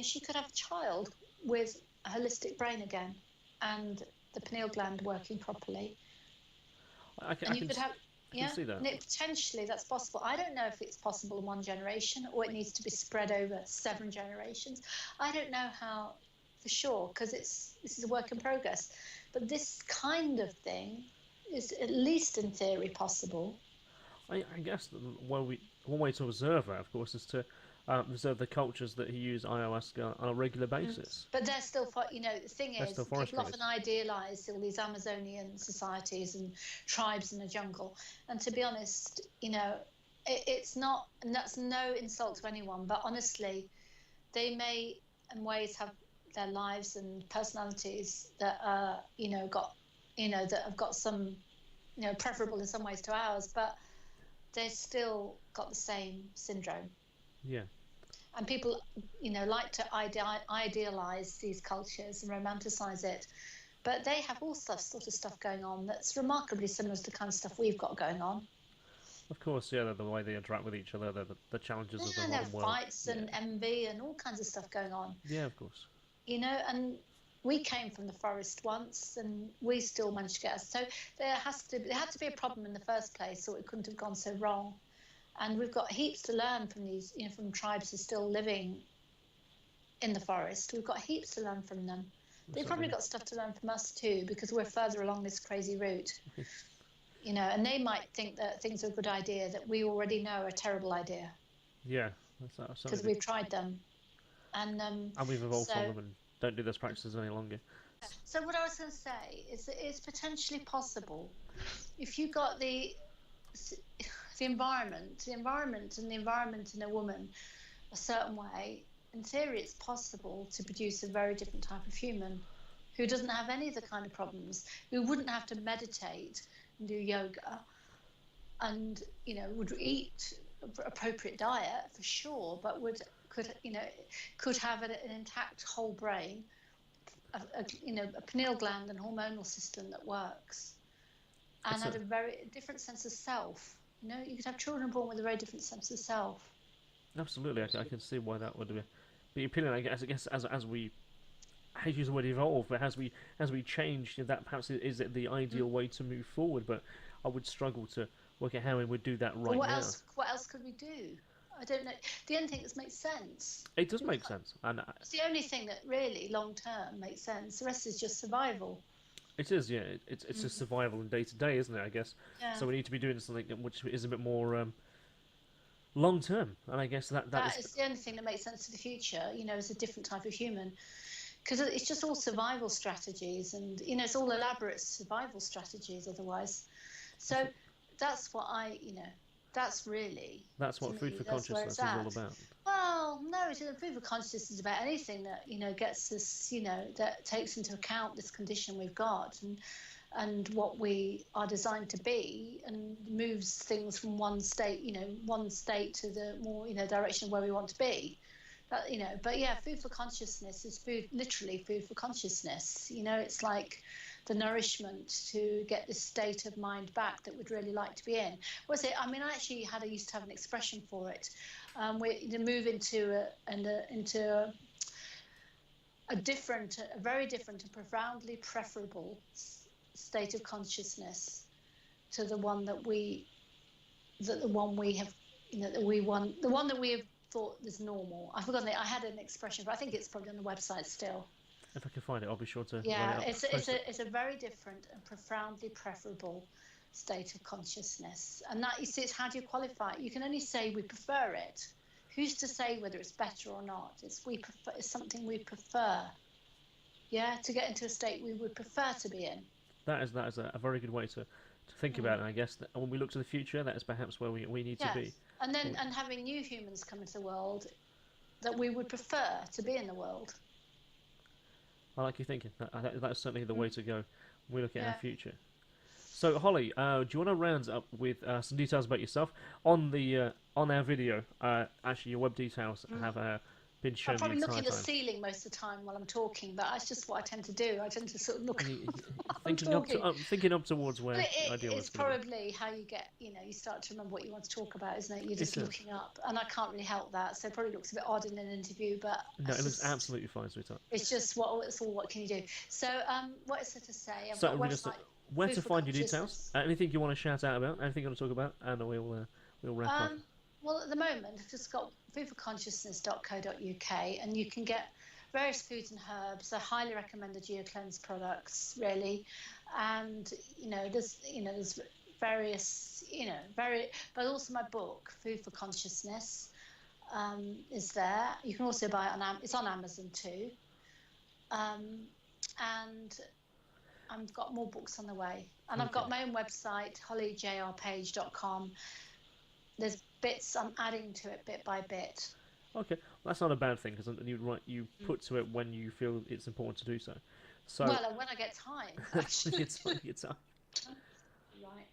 she could have a child with a holistic brain again and the pineal gland working properly. I can see that. And potentially that's possible. I don't know if it's possible in one generation or it needs to be spread over 7 generations. I don't know how for sure, because this is a work in progress. But this kind of thing is at least in theory possible. I guess one way to observe that, of course, is to observe the cultures that use ayahuasca on a regular basis. But they're still, the thing is, people often idealise all these Amazonian societies and tribes in the jungle. And to be honest, it's not, and that's no insult to anyone, but honestly, they may in ways have their lives and personalities that are, that have got some, preferable in some ways to ours, but they've still got the same syndrome. Yeah. And people, like to idealize these cultures and romanticize it, but they have all sort of stuff going on that's remarkably similar to the kind of stuff we've got going on. Of course, yeah, the way they interact with each other, the challenges of the modern world. There are fights and envy and all kinds of stuff going on. Yeah, of course. And we came from the forest once, and we still managed to get us. So there had to be a problem in the first place, or it couldn't have gone so wrong. And we've got heaps to learn from these, from tribes who are still living in the forest. We've got heaps to learn from them. They've probably got stuff to learn from us too, because we're further along this crazy route. And they might think that things are a good idea that we already know are a terrible idea. Yeah, that's because we've tried them, and we've evolved from them and don't do those practices any longer. So what I was going to say is that it's potentially possible if you got the environment in a woman a certain way, in theory it's possible to produce a very different type of human who doesn't have any of the kind of problems, who wouldn't have to meditate and do yoga, and would eat appropriate diet for sure, but could have an intact whole brain, a pineal gland and hormonal system that works, and had a very different sense of self. You could have children born with a very different sense of self. Absolutely, I can see why that would be appealing. I guess as we, I hate to use the word evolve, but as we change, that perhaps is it the ideal way to move forward. But I would struggle to work out how we would do that right now. What else could we do? I don't know. The only thing that makes sense. It does make sense, and it's the only thing that really long term makes sense. The rest is just survival. It is, yeah. It's just survival in day to day, isn't it? I guess. Yeah. So we need to be doing something which is a bit more long term, and I guess that is the only thing that makes sense for the future. As a different type of human, because it's just all survival strategies, and it's all elaborate survival strategies otherwise. So that's what that's what food for consciousness is all about. Well, no, food for consciousness is about anything that gets us, that takes into account this condition we've got and what we are designed to be, and moves things from one state to the more direction where we want to be. But yeah, food for consciousness is literally food for consciousness. It's like the nourishment to get this state of mind back that we'd really like to be in. I actually used to have an expression for it. We move into a very different and profoundly preferable state of consciousness to the one that we have thought was normal. I forgot I had an expression, but I think it's probably on the website still. If I can find it, I'll be sure to. Yeah, it's a very different and profoundly preferable state of consciousness, and that it's how do you qualify it? You can only say we prefer it. Who's to say whether it's better or not? It's something we prefer. Yeah, to get into a state we would prefer to be in. That is a very good way to think about it. And I guess that when we look to the future, that is perhaps where we need to be. And then having new humans come into the world that we would prefer to be in the world. I like your thinking. That's certainly the way to go. We look at our future. So, Holly, do you want to round up with some details about yourself on our video? Actually, your web details have been shown. I'm probably looking at the ceiling most of the time while I'm talking, but that's just what I tend to do. I tend to sort of look. Thinking up towards where it's probably how you get. You start to remember what you want to talk about, isn't it? You're just looking up, and I can't really help that. So it probably looks a bit odd in an interview, but no, it looks absolutely fine, sweetheart. It's just what can you do? So what is there to say? I've got a website. Where to find your details? Anything you want to shout out about? Anything you want to talk about? And we'll wrap up. Well, at the moment, I've just got foodforconsciousness.co.uk, and you can get various foods and herbs. I highly recommend the Gia Cleanse products, really. And there's various, but also my book, Food for Consciousness, is there. You can also buy it it's on Amazon too. And I've got more books on the way, and I've got my own website, hollyjrpage.com. There's bits I'm adding to it bit by bit. Okay, well, that's not a bad thing, because you put to it when you feel it's important to do so. When I get time, actually. It's time. Right,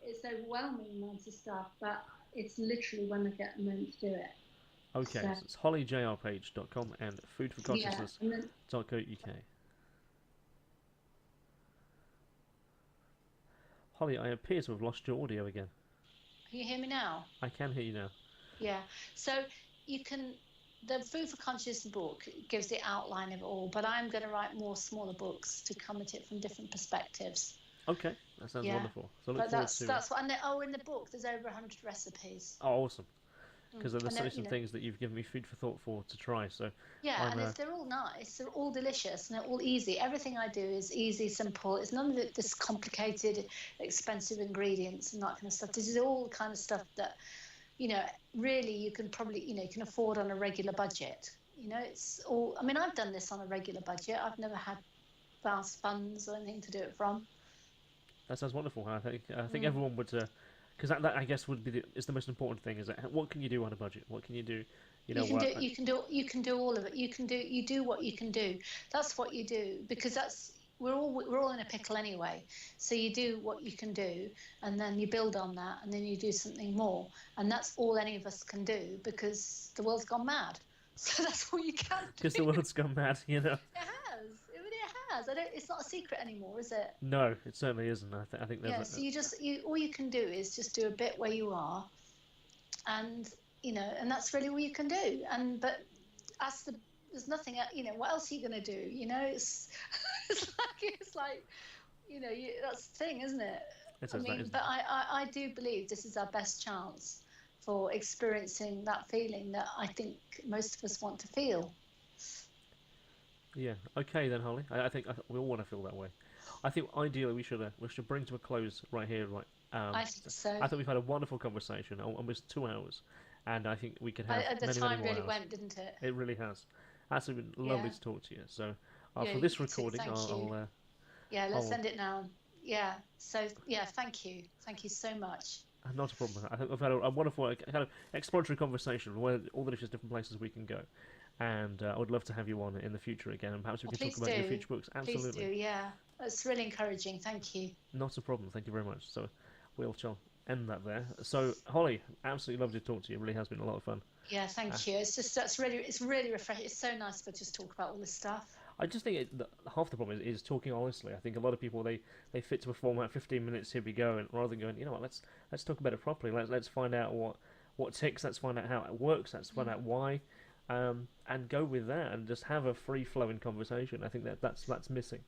it's overwhelming amounts of stuff, but it's literally when I get a moment to do it. Okay, so it's hollyjrpage.com and foodforconsciousness.co.uk. Holly, I appear to have lost your audio again. Can you hear me now? I can hear you now. Yeah. So the Food for Consciousness book gives the outline of it all, but I'm going to write more smaller books to come at it from different perspectives. Okay, that sounds wonderful. So that's what. And in the book, there's over 100 recipes. Oh, awesome. Because there's certainly some things that you've given me food for thought for to try. So they're all nice, they're all delicious, and they're all easy. Everything I do is easy, simple. It's none of this complicated, expensive ingredients and that kind of stuff. This is all the kind of stuff that, really you can probably, you can afford on a regular budget. It's all. I mean, I've done this on a regular budget. I've never had vast funds or anything to do it from. That sounds wonderful. I think everyone would Because that I guess would be is the most important thing. Is that what can you do on a budget? What can you do? You can do all of it. You do what you can do. That's what you do, because we're all in a pickle anyway. So you do what you can do, and then you build on that, and then you do something more. And that's all any of us can do, because the world's gone mad. So that's all you can do. Because the world's gone mad, It has. I mean, it has. It's not a secret anymore, is it? No, it certainly isn't. I think there's. Yeah. So all you can do is just do a bit where you are, and and that's really all you can do. But there's nothing. What else are you going to do? It's it's like that's the thing, isn't it? But I do believe this is our best chance for experiencing that feeling that I think most of us want to feel. Yeah. Okay then, Holly. I think we all want to feel that way. I think ideally we should bring to a close right here. Right. I think so. I think we've had a wonderful conversation, almost 2 hours, and I think we could have the many, time many more really hours. went, didn't it? It really has. Absolutely been lovely to talk to you. So for you this too. recording, Thank you. Let's end it now. Yeah. So thank you so much. Not a problem. I think we've had a wonderful kind of exploratory conversation where all the different places we can go. And I would love to have you on in the future again, and perhaps we can talk about your future books. Absolutely. Please do, yeah. That's really encouraging. Thank you. Not a problem. Thank you very much. So we'll end that there. So Holly, absolutely lovely to talk to you. It really has been a lot of fun. Yeah, thank you. It's really refreshing. It's so nice to just talk about all this stuff. I just think half the problem is talking honestly. I think a lot of people they fit to a format, 15 minutes, here we go, and rather than going, what, let's talk about it properly. Let's find out what ticks. Let's find out how it works. Let's find out why. And go with that and just have a free-flowing conversation. I think that's missing,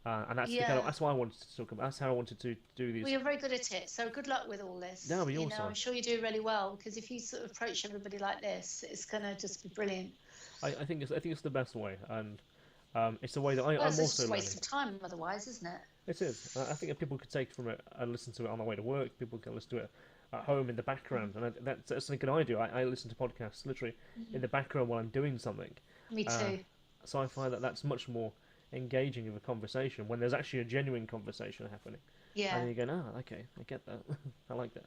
and that's that's why I wanted to talk about. That's how I wanted to do these. Well, you're very good at it, so good luck with all this. No, but also, I'm sure you do really well, because if you sort of approach everybody like this, it's gonna just be brilliant. I think it's the best way, and it's the way that I'm it's also just a waste learning. of time otherwise, isn't it? It is. I think if people could take from it and listen to it on the way to work, people can listen to it at home in the background, and that's something I do. I listen to podcasts literally in the background while I'm doing something. Me too. So I find that that's much more engaging of a conversation when there's actually a genuine conversation happening. Yeah. And you go, okay, I get that. I like that.